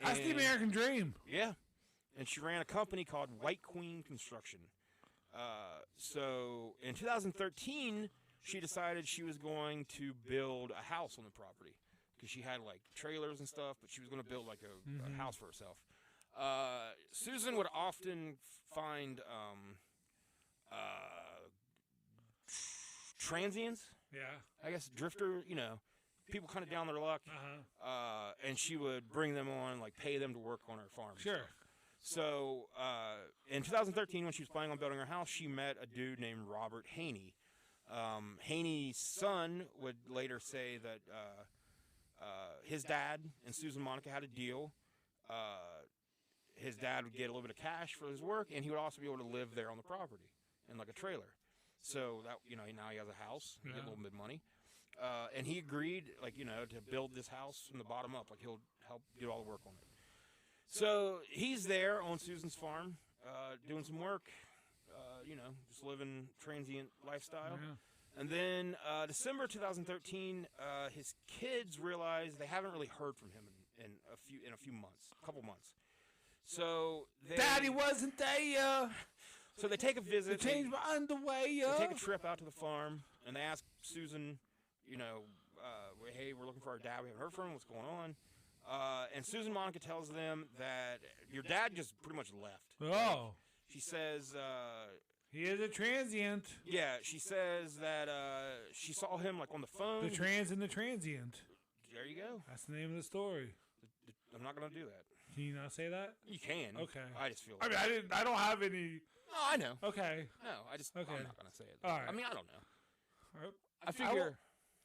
That's the American dream. Yeah. And she ran a company called White Queen Construction. So in 2013, she decided she was going to build a house on the property because she had like trailers and stuff, but she was going to build like a house for herself. Susan would often find transients. Yeah. I guess drifter, people kind of down their luck. And she would bring them on, like pay them to work on her farm. Sure. So in 2013, when she was planning on building her house, she met a dude named Robert Haney. Haney's son would later say that his dad and Susan Monica had a deal. His dad would get a little bit of cash for his work, and he would also be able to live there on the property in like a trailer. So that now he has a house, get a little bit of money, and he agreed, to build this house from the bottom up. Like he'll help do all the work on it. So he's there on Susan's farm, doing some work, just living transient lifestyle. Yeah. And then December 2013, his kids realized they haven't really heard from him in a few months, a couple months. So Daddy wasn't there. So they take a visit. They changed my underwear. They take a trip out to the farm, and they ask Susan, hey, we're looking for our dad. We haven't heard from him. What's going on? And Susan Monica tells them that your dad just pretty much left. Oh. She says... he is a transient. Yeah, she says that she saw him on the phone. The trans and the transient. There you go. That's the name of the story. I'm not going to do that. Can you not say that? You can. Okay. I just feel like I don't have any... No, I know. Okay. No, I'm not going to say it. All right. I mean, I don't know. I figure...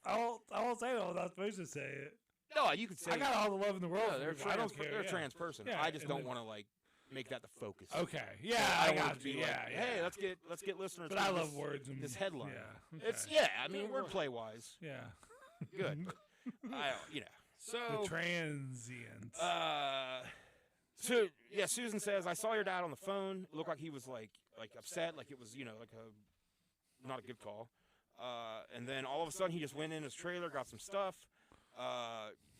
I won't say it. I'm not supposed to say it. No, you could say I got all the love in the world. No, I don't care. They're a trans person. Yeah, I just don't want to make that the focus. Okay. Yeah, I got want it to be you. like, hey, let's get listeners. But I love words. This headline. Yeah. Okay. It's I mean, wordplay wise. Yeah. Good. So the transient. So yeah, Susan says, I saw your dad on the phone. It looked like he was like upset, like it was not a good call. And then all of a sudden he just went in his trailer, got some stuff,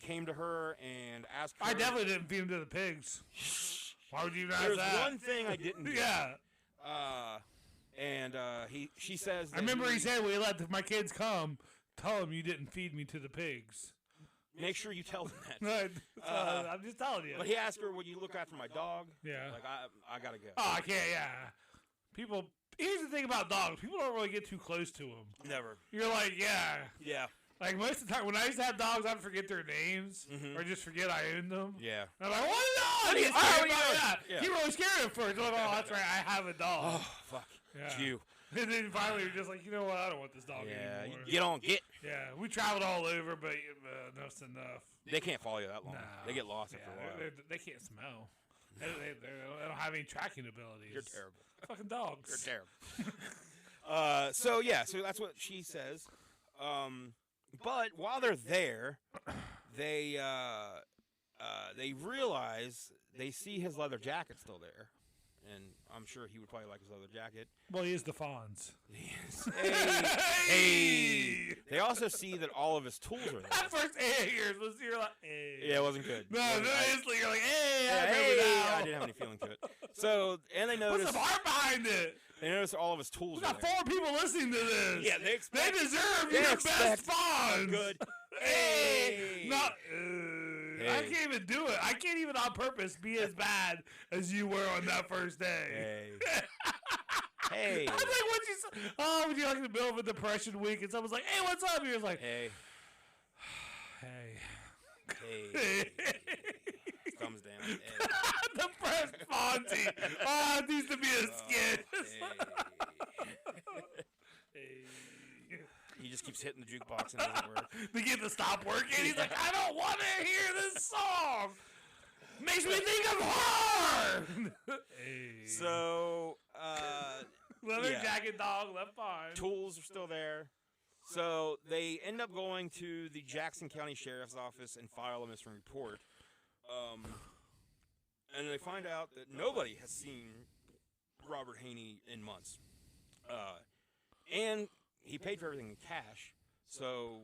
came to her and asked her. I definitely didn't feed him to the pigs. Why would you not? There's one thing I didn't do. Yeah. She says. I remember he said, "We let my kids come. Tell them you didn't feed me to the pigs." Make sure you tell them that. I'm just telling you. But he asked her, "Would you look after my dog?" Yeah. Like I gotta go. Oh, I can't. Yeah. People. Here's the thing about dogs. People don't really get too close to them. Never. You're like, yeah. Yeah. Like most of the time, when I used to have dogs, I'd forget their names or just forget I owned them. Yeah. And I'm like, what a dog! He really scared at first. Like, oh, that's right, I have a dog. Oh, fuck. Yeah. It's you. And then finally, you're just like, you know what? I don't want this dog anymore. Get. Yeah, we traveled all over, but enough's enough. They can't follow you that long. No. They get lost after a while. They can't smell. They don't have any tracking abilities. You're terrible. Fucking dogs. You're terrible. So that's what she says. But while they're there, they realize they see his leather jacket still there, and I'm sure he would probably like his leather jacket. Well, he is the Fonz. Yes. Hey. They also see that all of his tools are there. That first years was you're like, hey. Yeah, it wasn't good. No, instantly you're like, hey, I remember now. I didn't have any feeling to it. So, and they notice. Put some heart behind it. They notice all of his tools. We got 4 people listening to this. Yeah, they deserve your best Fonz. Good. Hey, not. I can't even do it. I can't even on purpose be as bad as you were on that first day. Hey. I was like, when you like in the middle of a depression week and someone's like, hey, what's up? You're like, Hey. Thumbs down. Hey. Depressed Fonzie. Oh, it needs to be a skit. He just keeps hitting the jukebox and it doesn't work. They get to stop working. He's like, I don't want to hear this song. Makes me think of her. So, leather jacket, dog, left behind. Tools are still there. So they end up going to the Jackson County Sheriff's Office and file a missing report. And they find out that nobody has seen Robert Haney in months. And he paid for everything in cash, so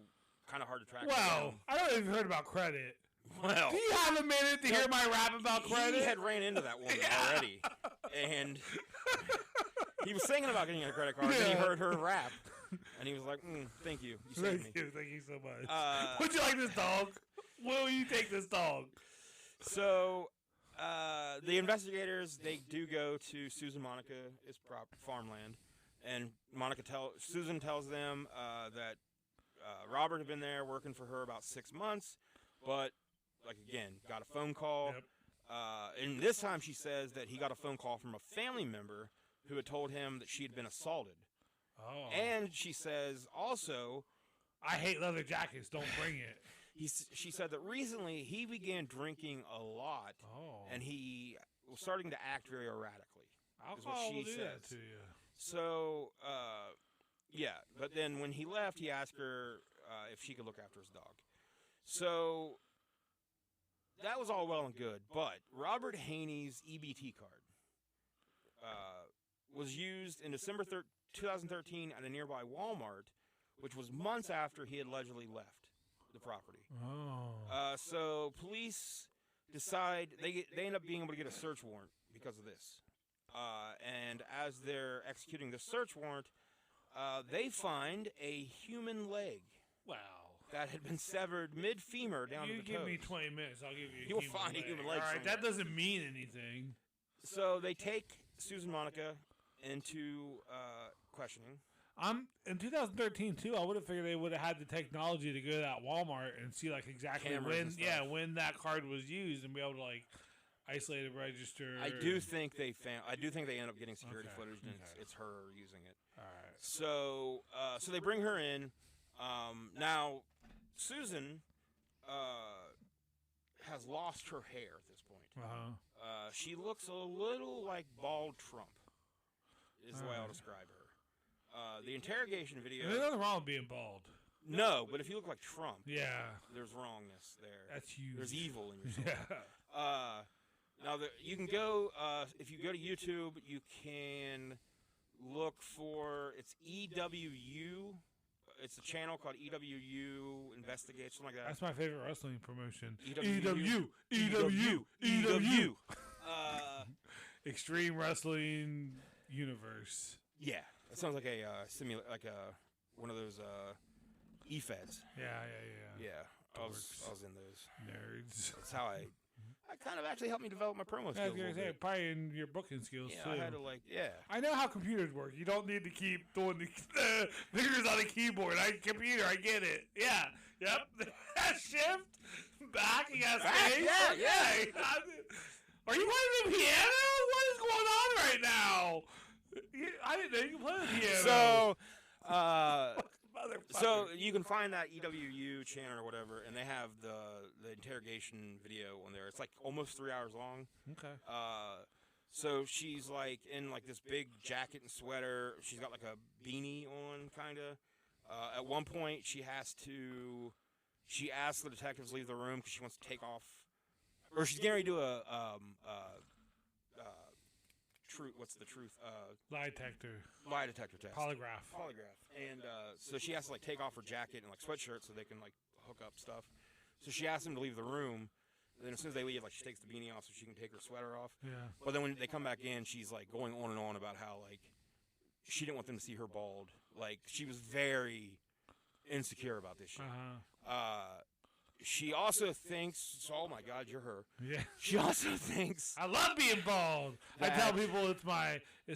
kind of hard to track him down. I don't even heard about credit. Well, do you have a minute to hear my rap about credit? He had ran into that woman already, and he was thinking about getting a credit card, and he heard her rap, and he was like, thank you. You saved me. Thank you so much. Would you like this dog? Will you take this dog? So, the investigators, they do go to Susan Monica's farmland, and Susan tells them that Robert had been there working for her about 6 months, but, like, again, got a phone call. Yep. And this time she says that he got a phone call from a family member who had told him that she had been assaulted. Oh. And she says also, I hate leather jackets, don't bring it. She said that recently he began drinking a lot, and he was starting to act very erratically. Alcohol will do that to you. So, but then when he left, he asked her if she could look after his dog. So, that was all well and good, but Robert Haney's EBT card was used in December 2013 at a nearby Walmart, which was months after he had allegedly left the property. So police decide they end up being able to get a search warrant because of this. And as they're executing the search warrant, they find a human leg. Wow. That had been severed mid-femur down to the toes. You give me 20 minutes, I'll give you a You'll human find leg. a human leg. All right, somewhere. that doesn't mean anything. So they take Susan Monica into questioning. In 2013 too. I would have figured they would have had the technology to go to that Walmart and see like exactly when that card was used and be able to like isolate a register. I do think they end up getting security footage, and it's her using it. All right. So so they bring her in. Now Susan has lost her hair at this point. She looks a little like bald Trump. Is the way I'll describe her. The interrogation video. There's nothing wrong with being bald. No, but if you look like Trump, there's wrongness there. That's huge. There's evil in your soul. Now, you can go, if you go to YouTube, you can look for, it's EWU. It's a channel called EWU Investigate, something like that. That's my favorite wrestling promotion. EWU. Extreme Wrestling Universe. Yeah, it sounds like a one of those e-feds. Yeah. I was in those Nerds. That's how I kind of actually helped me develop my promo skills. I was gonna say, probably in your booking skills too. I had to I know how computers work. You don't need to keep doing the fingers on a keyboard. Computer, I get it. Yeah. Yep. Shift back. You got space. Yeah. Are you playing the piano? What is going on right now? I didn't know you could play the piano. So you can find that EWU channel or whatever, and they have the interrogation video on there. It's like almost 3 hours long. Okay. So she's like in like this big jacket and sweater. She's got like a beanie on, kind of. At one point, she asks the detectives to leave the room because she wants to take off, or she's getting ready to do a what's the truth? Lie detector test. Polygraph. And so she has to like take off her jacket and like sweatshirt so they can like hook up stuff. So she asks them to leave the room. And then as soon as they leave, like she takes the beanie off so she can take her sweater off. Yeah. But then when they come back in, she's like going on and on about how like she didn't want them to see her bald. Like she was very insecure about this shit. She also thinks. Oh my God, you're her. Yeah. She also thinks. I love being bald. I That- tell people it's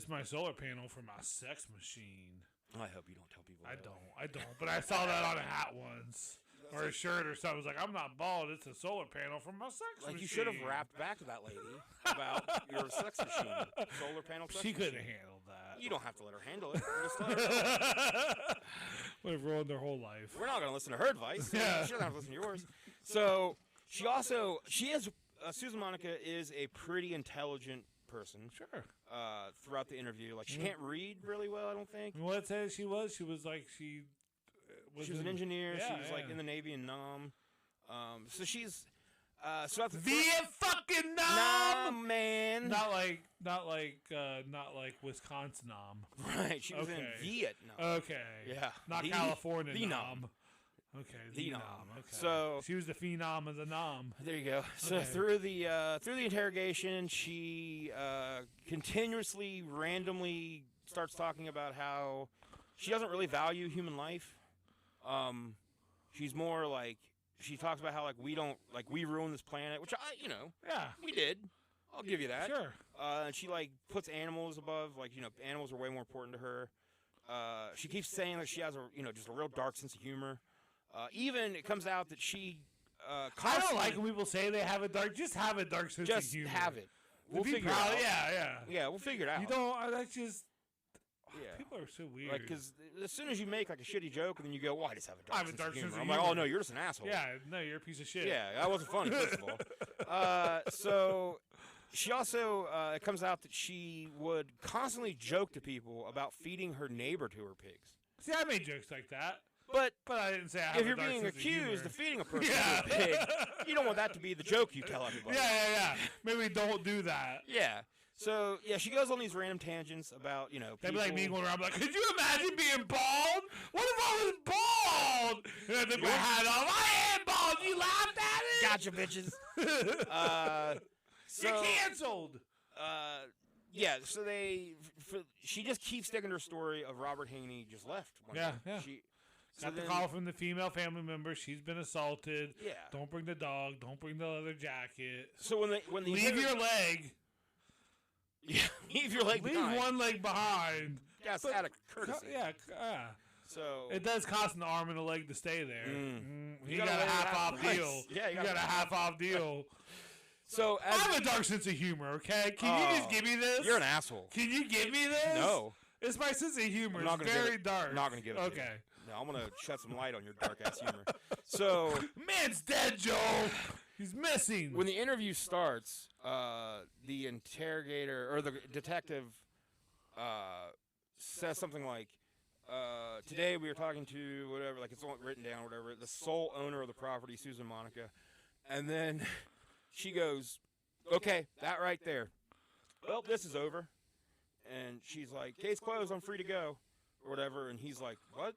my solar panel for my sex machine. I hope you don't tell people. I that. don't. But I saw that on a hat once. Or a shirt or something. I was like, I'm not bald. It's a solar panel from my sex machine. Like you should have rapped back to that lady about your sex machine, solar panel. Sex She couldn't machine. handle that. You don't have to let her handle it. Just let her Would have ruined their whole life. We're not going to listen to her advice. Yeah. She doesn't have to listen to yours. So she is Susan Monica is a pretty intelligent person. Sure. Throughout the interview, like she can't read really well. I don't think. And what it says she was like she She was an engineer. Yeah, she was like in the Navy in Nam. So she's so at the Viet fucking Nam. Nam, man. Not like Wisconsin Nam. Right. She was in Okay. Vietnam. Okay. Yeah. Not The- California the Nam. Okay. The Nam. Nam. Okay. So she was the phenom of the Nam. there you go. So Okay. through the interrogation, she continuously, randomly starts talking about how she doesn't really value human life. She's more like she talks about how like we ruined this planet, which Yeah. we did. I'll give you that. Sure. And she like puts animals above, like animals are way more important to her. She keeps saying that she has just a real dark sense of humor. Even it comes out that she I don't constantly like when people say they have a dark. Just have a dark sense of just humor. have it. We'll Be figure proud- it out. Yeah. Yeah, we'll figure it out. You don't. That's just. Yeah. People are so weird. Like, because as soon as you make like a shitty joke and then you go, "Well, I just have a I dark, have a dark sense sense of of humor," I'm like, "Oh humor. no, you're just an asshole." yeah. No, you're a piece of shit. Yeah, that wasn't funny. First of all, so she also it comes out that she would constantly joke to people about feeding her neighbor to her pigs. See, I made jokes like that, But but I didn't say I have if a you're dark being sense accused of of feeding a person Yeah. to a pig, you don't want that to be the joke you tell everybody. Yeah. Maybe don't do that. Yeah. So yeah, she goes on these random tangents about That'd be like me people- going around like, could you imagine being bald? What if I was bald? And I took my hat off. I am bald. You laughed at it? Gotcha, bitches. You're So canceled. yeah, so she just keeps sticking to her story of Robert Haney just left. One Yeah, day. yeah. So Got the then- call from the female family member. She's been assaulted. Yeah. Don't bring the dog. Don't bring the leather jacket. So when the Leave your leg. yeah, leave your leg Leave behind. one leg behind. That's But- out of courtesy. Yeah. So It does cost an arm and a leg to stay there. You You gotta got a lay it half out off price. deal. Yeah, you you got gotta- a half off deal. so I have a dark sense of humor. Okay, can you just give me this? You're an asshole. Can you give me this? No, It's my sense of humor. I'm not It's gonna give very it- dark. I'm not gonna give it to you. Okay. no, I'm gonna shed some light on your dark ass humor. So Man's dead, Joe. He's missing. when the interview starts, the interrogator or the detective says something like, "Today we were talking to whatever, like it's all written down, whatever, the sole owner of the property, Susan Monica," and then she goes, "Okay, that right there. Well, this is over," and she's like, "Case closed. I'm free to go," or whatever, and he's like, "What?"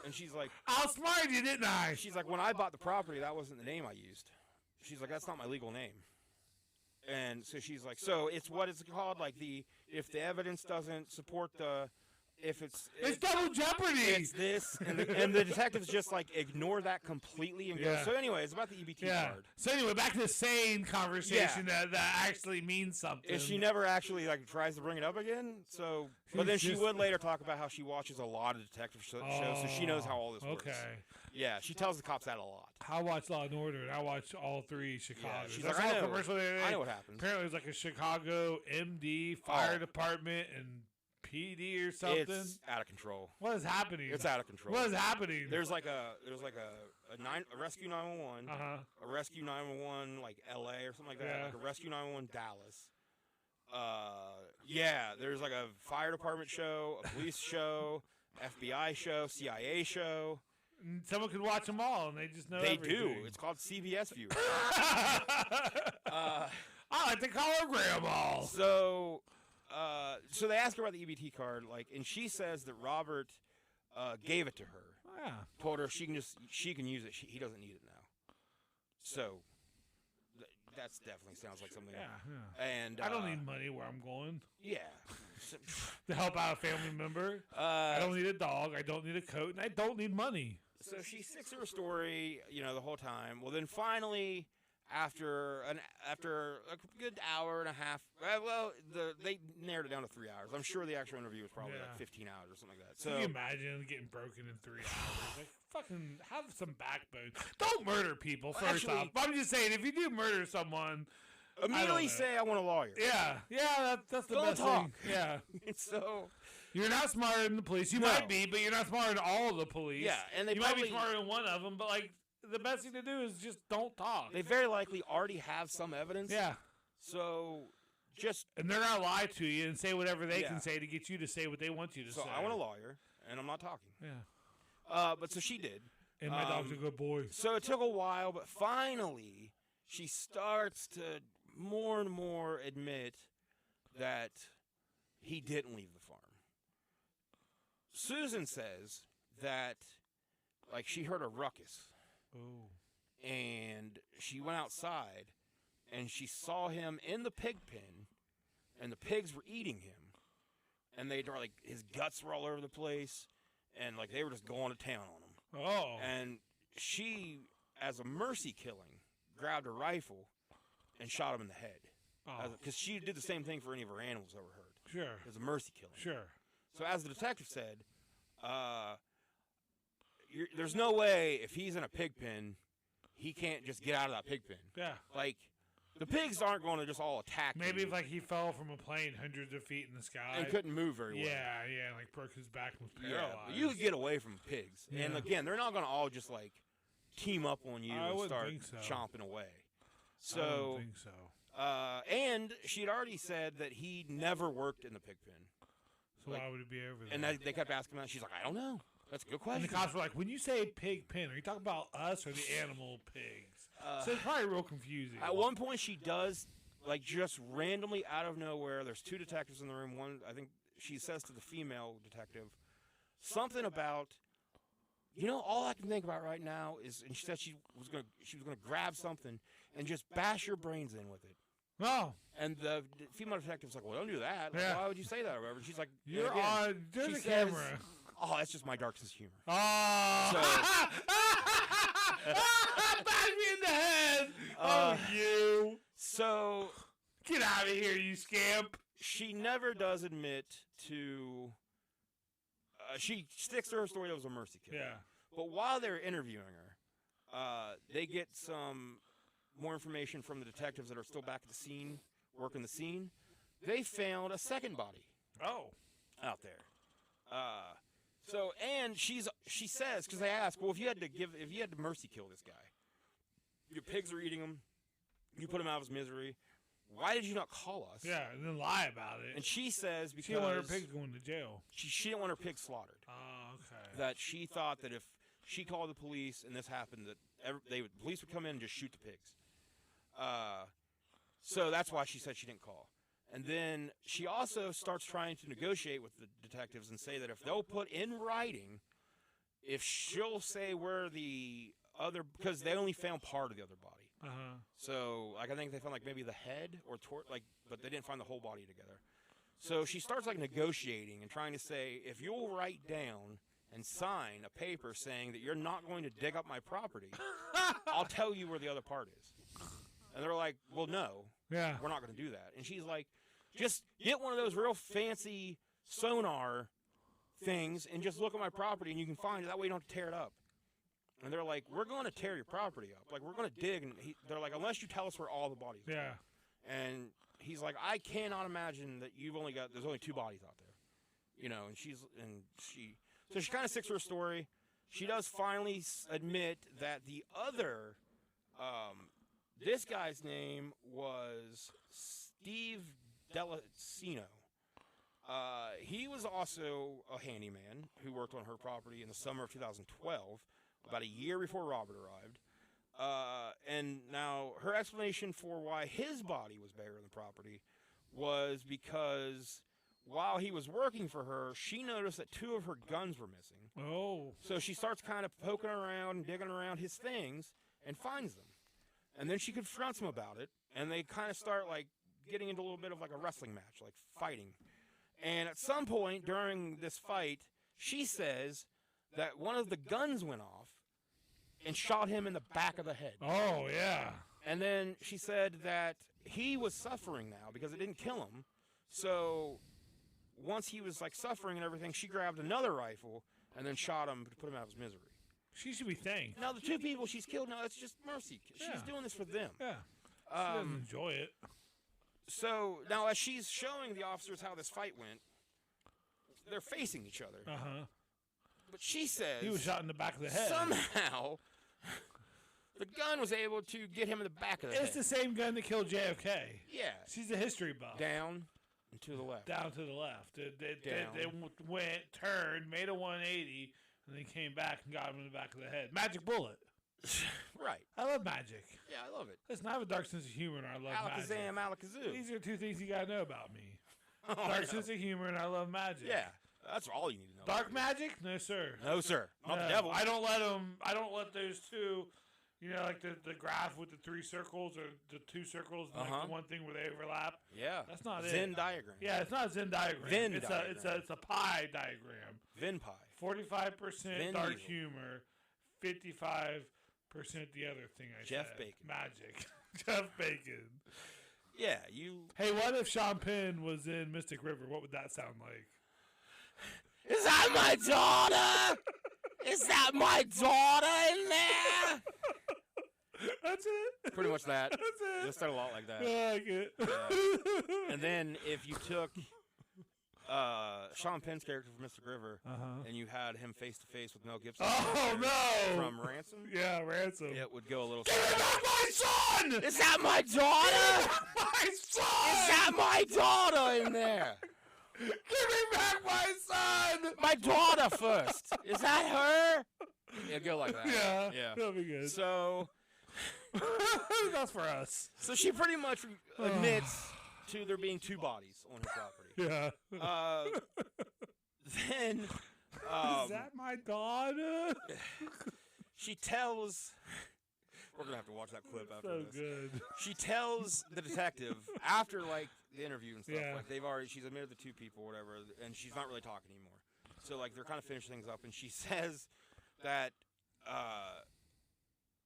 And she's like, I outsmarted you, didn't I? "When I bought the property, that wasn't the name I used." She's like, "That's not my legal name." And so she's like, "So it's what is it called? Like if the evidence doesn't support It's double jeopardy. it's this," and the detectives just like ignore that completely and go. Yeah. So anyway, it's about the EBT card. So anyway, back to the sane conversation that actually means something. If she never actually like tries to bring it up again, so but then she Just- would later talk about how she watches a lot of detective shows, so she knows how all this works. Okay. Yeah, she tells the cops that a lot. I watch Law and Order, and I watch all three Chicago. Yeah, she's That's like, all I know. commercial the other day. I know what happens. Apparently, it was like a Chicago MD, fire Oh. department, and PD or something. It's out of control. What is happening? It's out of control. What is happening? There's like a rescue 911, Uh-huh. a rescue 911 like LA or something like that, Yeah. like a rescue 911 Dallas. Yeah, there's like a fire department show, a police show, FBI show, CIA show. And someone could watch them all, and they just know They everything. do. It's called CBS View. I like to call her Grandma. So they ask her about the EBT card, like, and she says that Robert gave it to her. Oh, yeah. Told her she can use it. He doesn't need it now. So that's definitely sounds like something. Yeah. And I don't need money where I'm going Yeah. to help out a family member. I don't need a dog. I don't need a coat, and I don't need money. So she sticks to her story, the whole time. Well, then finally, after a good hour and a half, they narrowed it down to 3 hours. I'm sure the actual interview was probably like 15 hours or something like that. So can you imagine getting broken in 3 hours? Like, fucking have some backbone. Don't murder people, first off. I'm just saying, if you do murder someone, immediately say, I want a lawyer. Yeah, that's the Don't best talk. thing. Yeah. So you're not smarter than the police. You might be, but you're not smarter than all of the police. Yeah, and you might be smarter than one of them, but like the best thing to do is just don't talk. They very likely already have some evidence. Yeah. So and they're gonna lie to you and say whatever they can say to get you to say what they want you to say. So I want a lawyer, and I'm not talking. Yeah. But so she did. And my dog's a good boy. So it took a while, but finally she starts to more and more admit that he didn't leave the farm. Susan says that, like, she heard a ruckus. Oh. And she went outside, and she saw him in the pig pen, and the pigs were eating him. And they were, like, his guts were all over the place, and, like, they were just going to town on him. Oh. And she, as a mercy killing, grabbed a rifle and shot him in the head. Because she did the same thing for any of her animals that were hurt. Sure. It was a mercy killing. Sure. So as the detective said, there's no way if he's in a pig pen, he can't just get out of that pig pen. Yeah. Like, the pigs aren't going to just all attack him. Maybe if, like, he fell from a plane hundreds of feet in the sky. And couldn't move very well. Yeah, like broke his back and was paralyzed. Yeah, you could get away from pigs. Yeah. And again, they're not going to all just, like, team up on you and start chomping away. So, I don't think so. And she had already said that he never worked in the pig pen. So why would it be over there? And they kept asking him that. She's like, I don't know. That's a good question. And the cops were like, when you say pig pen, are you talking about us or the animal pigs? So it's probably real confusing. At one point, she does, like, just randomly out of nowhere, there's two detectives in the room. One, I think she says to the female detective, something about, all I can think about right now is, and she said she was gonna grab something and just bash your brains in with it. Oh. And the female detective's like, well, don't do that. Like, why would you say that or whatever? She's like, you're on. There's a camera. Oh, that's just my dark sense of humor. Oh. Bash me in the head. You. So. Get out of here, you scamp. She never does admit to. She sticks to her story that was a mercy kill. Yeah. But while they're interviewing her, they get some more information from the detectives that are still back at the scene, working the scene. They found a second body. Oh. Out there. And she says, because they ask, well, if you had to mercy kill this guy, your pigs are eating him, you put him out of his misery, why did you not call us? Yeah, and then lie about it. And she says because she didn't want her pigs going to jail. She didn't want her pigs slaughtered. Oh, okay. That she thought that if she called the police and this happened, that the police would come in and just shoot the pigs. So that's why she said she didn't call. And then she also starts trying to negotiate with the detectives and say that if they'll put in writing, if she'll say where the other, because they only found part of the other body. Uh-huh. So, like, I think they found, like, maybe the head or but they didn't find the whole body together. So she starts, like, negotiating and trying to say, if you'll write down and sign a paper saying that you're not going to dig up my property, I'll tell you where the other part is. And they're like, well, no. Yeah. We're not going to do that. And she's like, just get one of those real fancy sonar things and just look at my property and you can find it. That way you don't have to tear it up. And they're like, we're going to tear your property up. Like, we're going to dig. And they're like, unless you tell us where all the bodies are. Yeah. And he's like, I cannot imagine that there's only two bodies out there. And so she kind of sticks to her story. She does finally admit that the other, this guy's name was Steve Delacino. He was also a handyman who worked on her property in the summer of 2012, about a year before Robert arrived. And now her explanation for why his body was buried on the property was because while he was working for her, she noticed that two of her guns were missing. Oh. So she starts kind of poking around and digging around his things and finds them. And then she confronts him about it, and they kind of start, like, getting into a little bit of, like, a wrestling match, like, fighting. And at some point during this fight, she says that one of the guns went off, and shot him in the back of the head. Oh, yeah. And then she said that he was suffering now because it didn't kill him. So once he was like suffering and everything, she grabbed another rifle and then shot him to put him out of his misery. She should be thanked. Now the 2 people she's killed now, it's just mercy. She's doing this for them. Yeah. She doesn't enjoy it. So now as she's showing the officers how this fight went, they're facing each other. Uh-huh. But she says He was shot in the back of the head. somehow the gun was able to get him in the back of the head. It's the same gun that killed JFK. Yeah. She's a history buff. Down and to the left. Down to the left. They went, turned, made a 180, and then came back and got him in the back of the head. Magic bullet. Right. I love magic. Yeah, I love it. Listen, I have a dark sense of humor, and I love magic. Alakazam, alakazoo. These are 2 things you gotta know about me. Oh, Dark sense of humor, and I love magic. yeah, that's all you need to know. Dark magic? No, sir. No, sir. Not the No, devil. I don't let those 2, like the graph with the 3 circles or the 2 circles, and like the one thing where they overlap. Yeah. That's not Zen it. diagram. Yeah, it's not a Venn diagram. Venn it's diagram. it's a pie diagram. Venn pie. 45% Venn dark evil. humor, 55% the other thing I Jeff said. Bacon. Magic. Jeff Bacon. Yeah, you. Hey, what if Sean Penn was in Mystic River? What would that sound like? Is that my daughter? Is that my daughter in there? That's it. Pretty much that. That's it. Just sound a lot like that. I like it. Yeah. And then if you took Sean Penn's character from Mystic River and you had him face to face with Mel Gibson from Ransom, Yeah, Ransom. it would go a little. Give me back my son! Is that my daughter? My son! Is that my daughter in there? Give me back my son! My daughter first. Is that her? Yeah, go like that. Yeah, Yeah. that'll be good. So That's for us. So she pretty much admits to there being 2 bodies on her property. Yeah. Then Is that my daughter? she tells. We're gonna have to watch that clip after So this. good. She tells the detective after like the interview and stuff. Yeah. Like she's admitted the 2 people, whatever, and she's not really talking anymore. So like they're kind of finishing things up, and she says that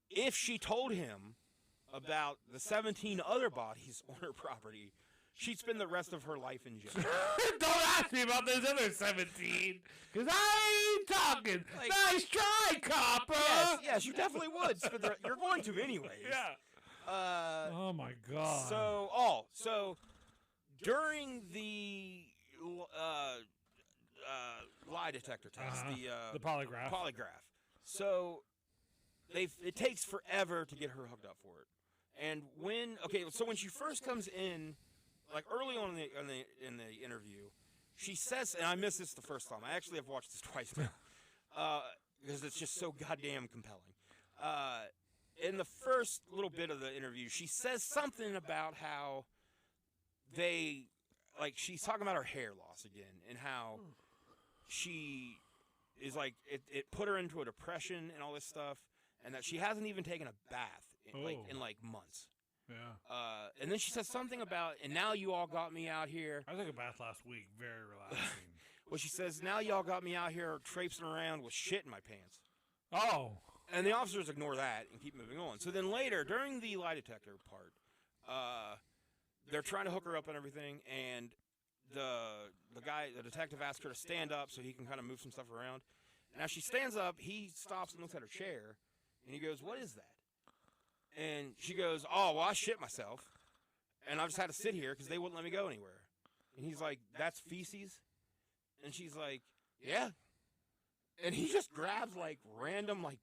if she told him about the 17 other bodies on her property, she'd spend the rest of her life in jail. Don't ask me about those other 17, because I ain't talking. Like- Nice try, copper. Yes, you definitely would. You're going to anyways. Yeah. Oh my God. So during the lie detector test, the polygraph. So it takes forever to get her hooked up for it. And when she first comes in, like early on in the interview, she says, and I missed this the first time. I actually have watched this twice now, because it's just so goddamn compelling. In the first little bit of the interview, she says something about how she's talking about her hair loss again, and how she is like it put her into a depression and all this stuff, and that she hasn't even taken a bath in months. Yeah. And then she says something about, and now you all got me out here. I took a bath last week. Very relaxing. Well, she says, now y'all got me out here traipsing around with shit in my pants. Oh. And the officers ignore that and keep moving on. So then later, during the lie detector part, they're trying to hook her up and everything, and the detective asks her to stand up so he can kind of move some stuff around. And as she stands up, he stops and looks at her chair, and he goes, "What is that?" And she goes, "Oh, well, I shit myself, and I just had to sit here because they wouldn't let me go anywhere." And he's like, "That's feces?" And she's like, "Yeah." And he just grabs, like, random, like,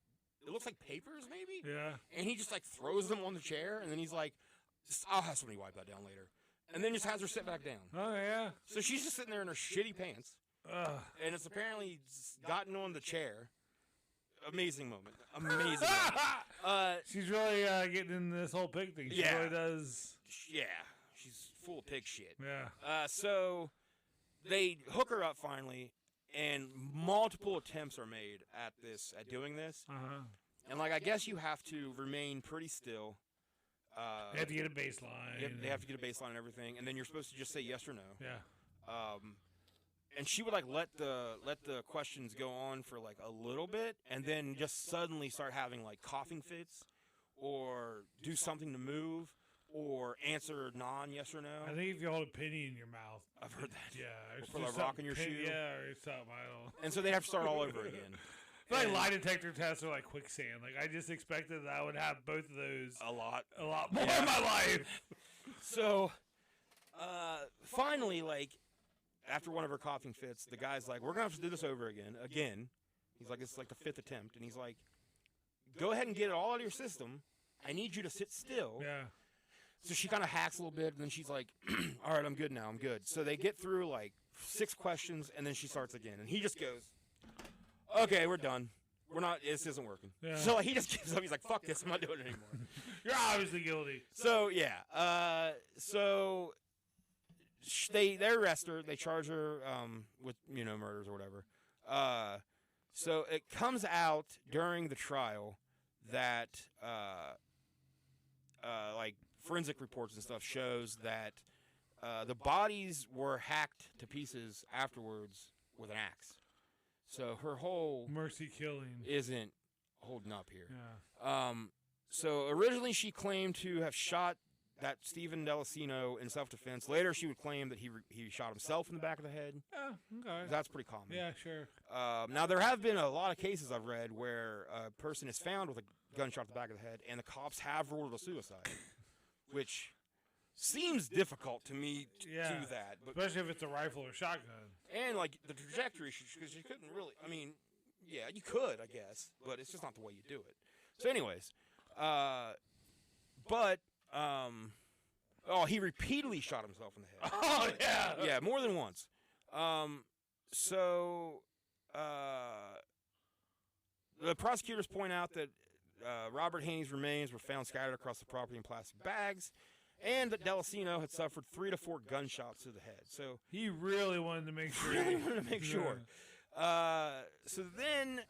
it looks like papers, maybe? Yeah. And he just, like, throws them on the chair, and then he's like, "I'll have somebody wipe that down later." And then just has her sit back down. Oh, yeah. So she's just sitting there in her shitty pants, and it's apparently gotten on the chair. Amazing moment. Amazing moment. She's really getting in this whole pig thing. She really does. Yeah. She's full of pig shit. Yeah. So they hook her up finally, and multiple attempts are made at doing this. Uh-huh. And, like, I guess you have to remain pretty still. They have to get a baseline. They have to get a baseline and everything, and then you're supposed to just say yes or no. Yeah. and she would like let the questions go on for like a little bit, and then just suddenly start having like coughing fits, or do something to move, or answer yes or no. I think if you hold a penny in your mouth. I've heard that. Yeah. Or put a rock in your shoe. Yeah, or something. I don't. And so they have to start all over again. Like lie detector tests are like quicksand. Like I just expected that I would have both of those a lot more in my life. So, finally, like after one of her coughing fits, the guy's like, "We're gonna have to do this over again." He's like, "It's like the 5th attempt," and he's like, "Go ahead and get it all out of your system. I need you to sit still." Yeah. So she kind of hacks a little bit, and then she's like, "All right, I'm good now. I'm good." So they get through like 6 questions, and then she starts again, and he just goes, "Okay, we're done. We're not. This isn't working." Yeah. So like, he just gives up. He's like, "Fuck this. I'm not doing it anymore." You're obviously guilty. So yeah. So they arrest her. They charge her with murders or whatever. So it comes out during the trial that like forensic reports and stuff shows that the bodies were hacked to pieces afterwards with an axe. So her whole mercy killing isn't holding up here. Yeah. So originally she claimed to have shot that Stephen Delacino in self-defense. Later she would claim that he shot himself in the back of the head. Yeah, okay. That's pretty common. Yeah, sure. Now there have been a lot of cases I've read where a person is found with a gunshot to the back of the head, and the cops have ruled it a suicide, which seems difficult to me to do that. But especially if it's a rifle or shotgun. And like the trajectory, because you couldn't really. I mean, yeah, you could, I guess, but it's just not the way you do it. So, anyways, he repeatedly shot himself in the head. Oh yeah, yeah, more than once. The prosecutors point out that Robert Haney's remains were found scattered across the property in plastic bags, and that Delacino had suffered 3 to 4 gunshots to the head. So he really wanted to make sure. So then,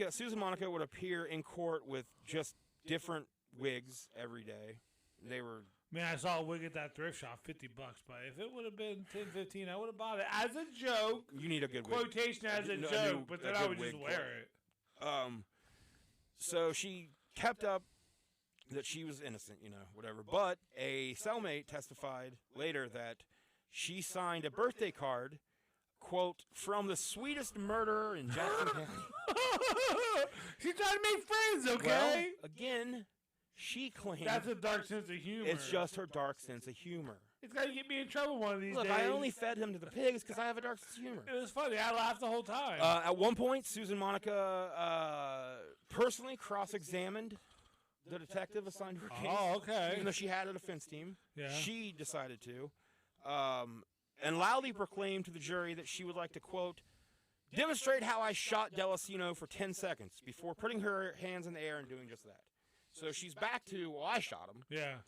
Susan Monica would appear in court with just different wigs every day. They were. Man, I saw a wig at that thrift shop, $50. But if it would have been $10, $15, I would have bought it as a joke. You need a good quotation wig. as a joke, but then I would just wear it. So she kept up that she was innocent, whatever. But a cellmate testified later that she signed a birthday card, quote, "from the sweetest murderer in Jackson County." She's trying to make friends, okay? Well, again, she claims that's a dark sense of humor. It's just her dark sense of humor. It's got to get me in trouble one of these days. Look, I only fed him to the pigs because I have a dark sense of humor. It was funny. I laughed the whole time. At one point, Susan Monica personally cross-examined the detective assigned to her case. Oh, okay. Even though she had a defense team, yeah. She decided to. And loudly proclaimed to the jury that she would like to, quote, "demonstrate how I shot Delacino for 10 seconds before putting her hands in the air and doing just that." So she's back to, well, I shot him. Yeah.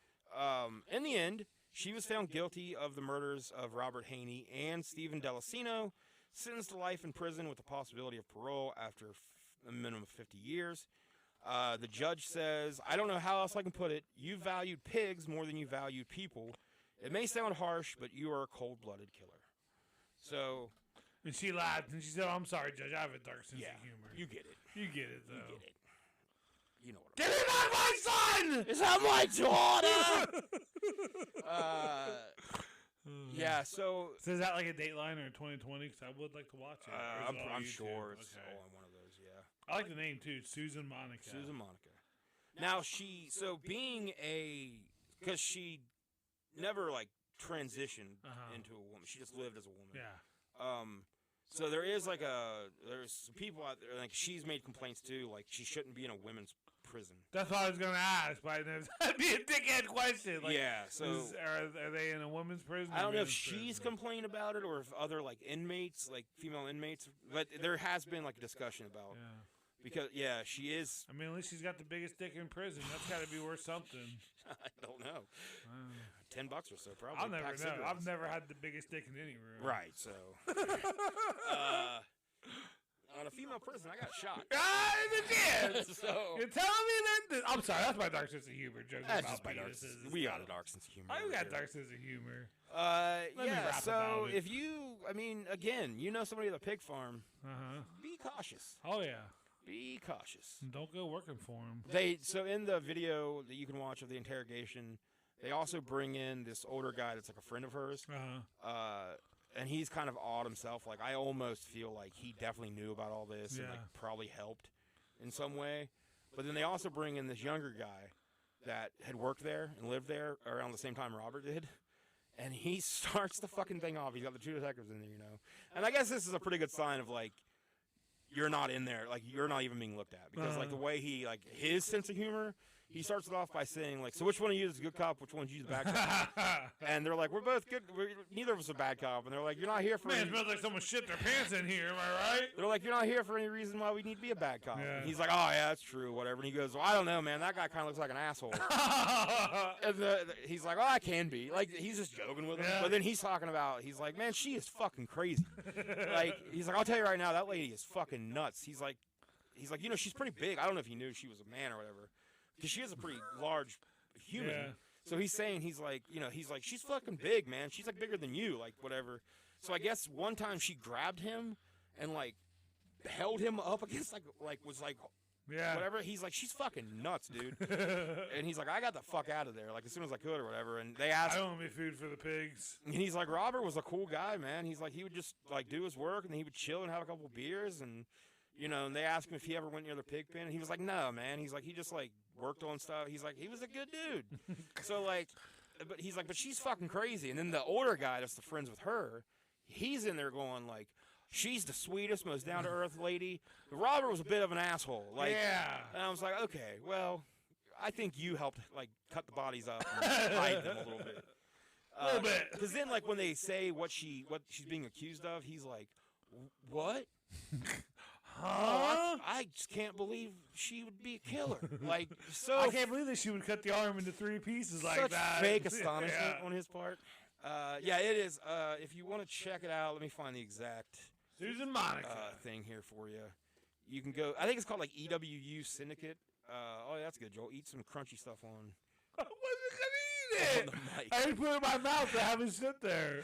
In the end, she was found guilty of the murders of Robert Haney and Stephen Delacino, sentenced to life in prison with the possibility of parole after a minimum of 50 years. The judge says, "I don't know how else I can put it. You valued pigs more than you valued people. It may sound harsh, but you are a cold-blooded killer." So, and she laughed and she said, "I'm sorry, Judge. I have a dark sense of humor." You get it. You get it, though. You get it. You know what? Get it on my son! It's on my daughter. Yeah. So is that like a Dateline or 2020? Because I would like to watch it. I'm sure it's all on one of those. Yeah. I like the name too, Susan Monica. Susan Monica. Now because she never like transitioned into a woman. She just lived as a woman. Yeah. So there's some people out there, like, she's made complaints too, like she shouldn't be in a women's prison. That's what I was gonna ask, but that'd be a dickhead question. Like, yeah. So are they in a women's prison? I don't know if she's complained about it or if other like inmates, like female inmates, but there has been like a discussion about. Yeah. Because she is. I mean, at least she's got the biggest dick in prison. That's got to be worth something. I don't know. $10 or so, probably. I'll never know. I've never had the biggest dick in any room. Right. So. on a female person, I got shot. So you're telling me that? I'm sorry, that's my dark sense of humor. Joking That's about just my dark. penises. We got a dark sense of humor. I over got here. dark sense of humor. Yeah. rap So about it. if you, I mean, again, you know somebody at a pig farm, be cautious. Oh yeah. Be cautious. Don't go working for him. So in the video that you can watch of the interrogation, they also bring in this older guy that's like a friend of hers. And he's kind of odd himself. Like, I almost feel like he definitely knew about all this and like probably helped in some way. But then they also bring in this younger guy that had worked there and lived there around the same time Robert did. And he starts the fucking thing off. He's got the 2 detectives in there, you know. And I guess this is a pretty good sign of like, you're not in there, like you're not even being looked at, because like the way he, like his sense of humor, he starts it off by saying like, so which one of you is a good cop, which one's you the bad cop? And they're like, we're both good, neither of us are bad cop. And they're like, you're not here for Man, it smells like someone shit their pants in here, am I right? They're like, you're not here for any reason why we need to be a bad cop. And he's like, oh yeah, that's true, whatever. And he goes, well, I don't know, man, that guy kind of looks like an asshole. And he's like, oh, I can be, like, he's just joking with him. But then he's talking about, he's like, man, she is fucking crazy. Like, he's like, I'll tell you right now, that lady is fucking nuts. He's like, you know, she's pretty big. I don't know if he knew she was a man or whatever, because she is a pretty large human. So he's saying, he's like, you know, he's like, she's fucking big, man. She's like bigger than you, like whatever. So I guess one time she grabbed him and like held him up against was like whatever. He's like, she's fucking nuts, dude. And he's like, I got the fuck out of there, like as soon as I could or whatever. And they asked, I don't want me food for the pigs. and he's like, Robert was a cool guy, man. He's like, he would just like do his work and then he would chill and have a couple beers and. You know, and they asked him if he ever went near the pig pen, and he was like, no, man. He's like, he just, like, worked on stuff. He's like, he was a good dude. So, like, but he's like, but she's fucking crazy. And then the older guy that's the friends with her, he's in there going, like, she's the sweetest, most down-to-earth lady. Robert was a bit of an asshole. Like, and I was like, okay, well, I think you helped, like, cut the bodies up and hide them a little bit. A little bit. Because then, like, when they say what she's being accused of, he's like, what? Huh? I just can't believe she would be a killer. Like, so I can't believe that she would cut the arm into 3 pieces like such that. fake astonishment on his part. Yeah, it is. If you want to check it out, let me find the exact Susan Monica thing here for you. You can go. I think it's called like EWU Syndicate. Oh, that's good, Joel. Eat some crunchy stuff on. I wasn't gonna eat it. I just put it in my mouth to have it sit there.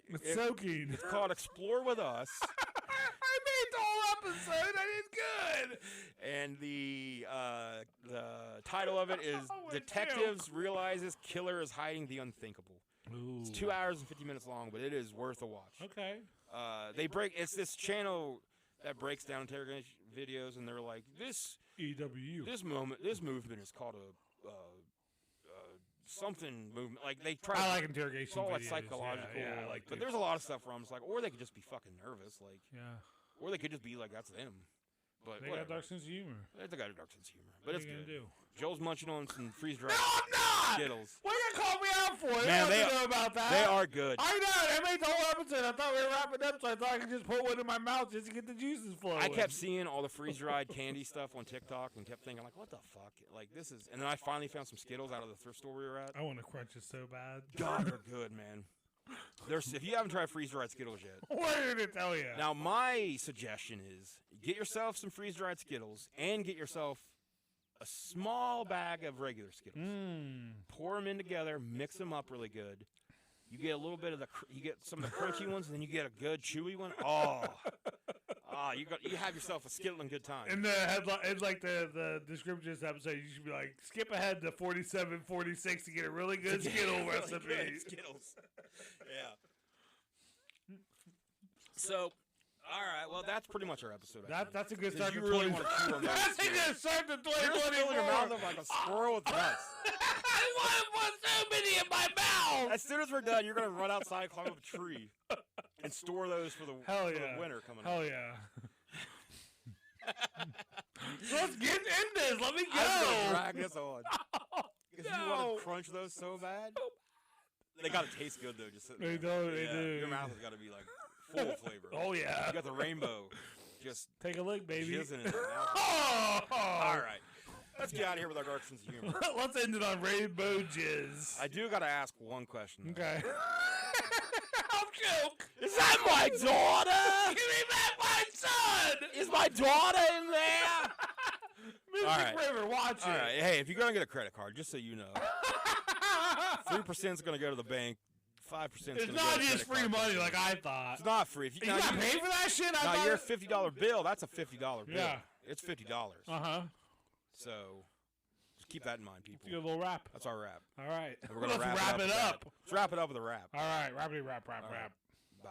It's soaking. It's called Explore With Us. I made the whole episode. I did good. And the title of it is Detectives Realizes Killer is Hiding the Unthinkable. Ooh. It's 2 hours and 50 minutes long, but it is worth a watch. Okay. It's this channel that breaks down interrogation videos, and they're like, this EWU. This movement is called a something movement. Like they try. I like interrogation. It's all like videos. psychological. Yeah, I like but there's a lot of stuff where I'm just like, or they could just be fucking nervous, like. Yeah. Or they could just be like, that's them. But they whatever. got dark sense of humor. They got a dark sense of humor, but what it's are you good. gonna do? Joel's munching on some freeze-dried Skittles. What are you gonna call me out for? Man, they know about that. They are good. I know. I made the whole episode. I thought we were wrapping up, so I thought I could just put one in my mouth just to get the juices flowing. I kept seeing all the freeze-dried candy stuff on TikTok and kept thinking, like, what the fuck? Like, this is... And then I finally found some Skittles out of the thrift store we were at. I want to crunch it so bad. God, they're good, man. If you haven't tried freeze-dried Skittles yet. What did it tell you? Now, my suggestion is get yourself some freeze-dried Skittles and get yourself a small bag of regular Skittles. Pour them in together, mix them up really good. You get a little bit of you get some of the crunchy ones, and then you get a good chewy one. You have yourself a Skittle and good time. In the headline, in like the description of this episode, you should be like, skip ahead to 47-46 to get a really good Skittle recipe. Good Skittles. Yeah. So. All right, well, that's pretty much our episode. That's a good start to you really want to chew on those. That's a good start to 2024. You're filling your mouth up like a squirrel with nuts. I want to put so many in my mouth. As soon as we're done, you're going to run outside, climb up a tree, and store those for the winter coming up. Hell yeah. Let's get in this. Let me go. I'm going to drag this on. Because you want to crunch those so bad. They got to taste good, though. Just sitting They there. do. Your mouth has got to be like... full of flavor. Oh, yeah. You got the rainbow. Just take a look, baby. Jizzing in your mouth. All right. Let's get out of here with our dark sense of humor. Let's end it on rainbow jizz. I do got to ask one question. Okay. I'll joke. Is that my daughter? Give me back my son! Is my daughter in there? Mystic All right. River, watch it. All right. Hey, if you're gonna get a credit card, just so you know, 3% is gonna go to the bank. 5%. It's not just free money like I thought. It's not free. If You got paid for that shit? I Now thought your $50 bill. That's a $50 bill. Yeah. It's $50. So just keep that in mind, people. Let's do a little rap. That's our rap. All right. And we're gonna Let's wrap it up. it up. Let's wrap it up with a rap. All right. Rappity rap. All right. Bye.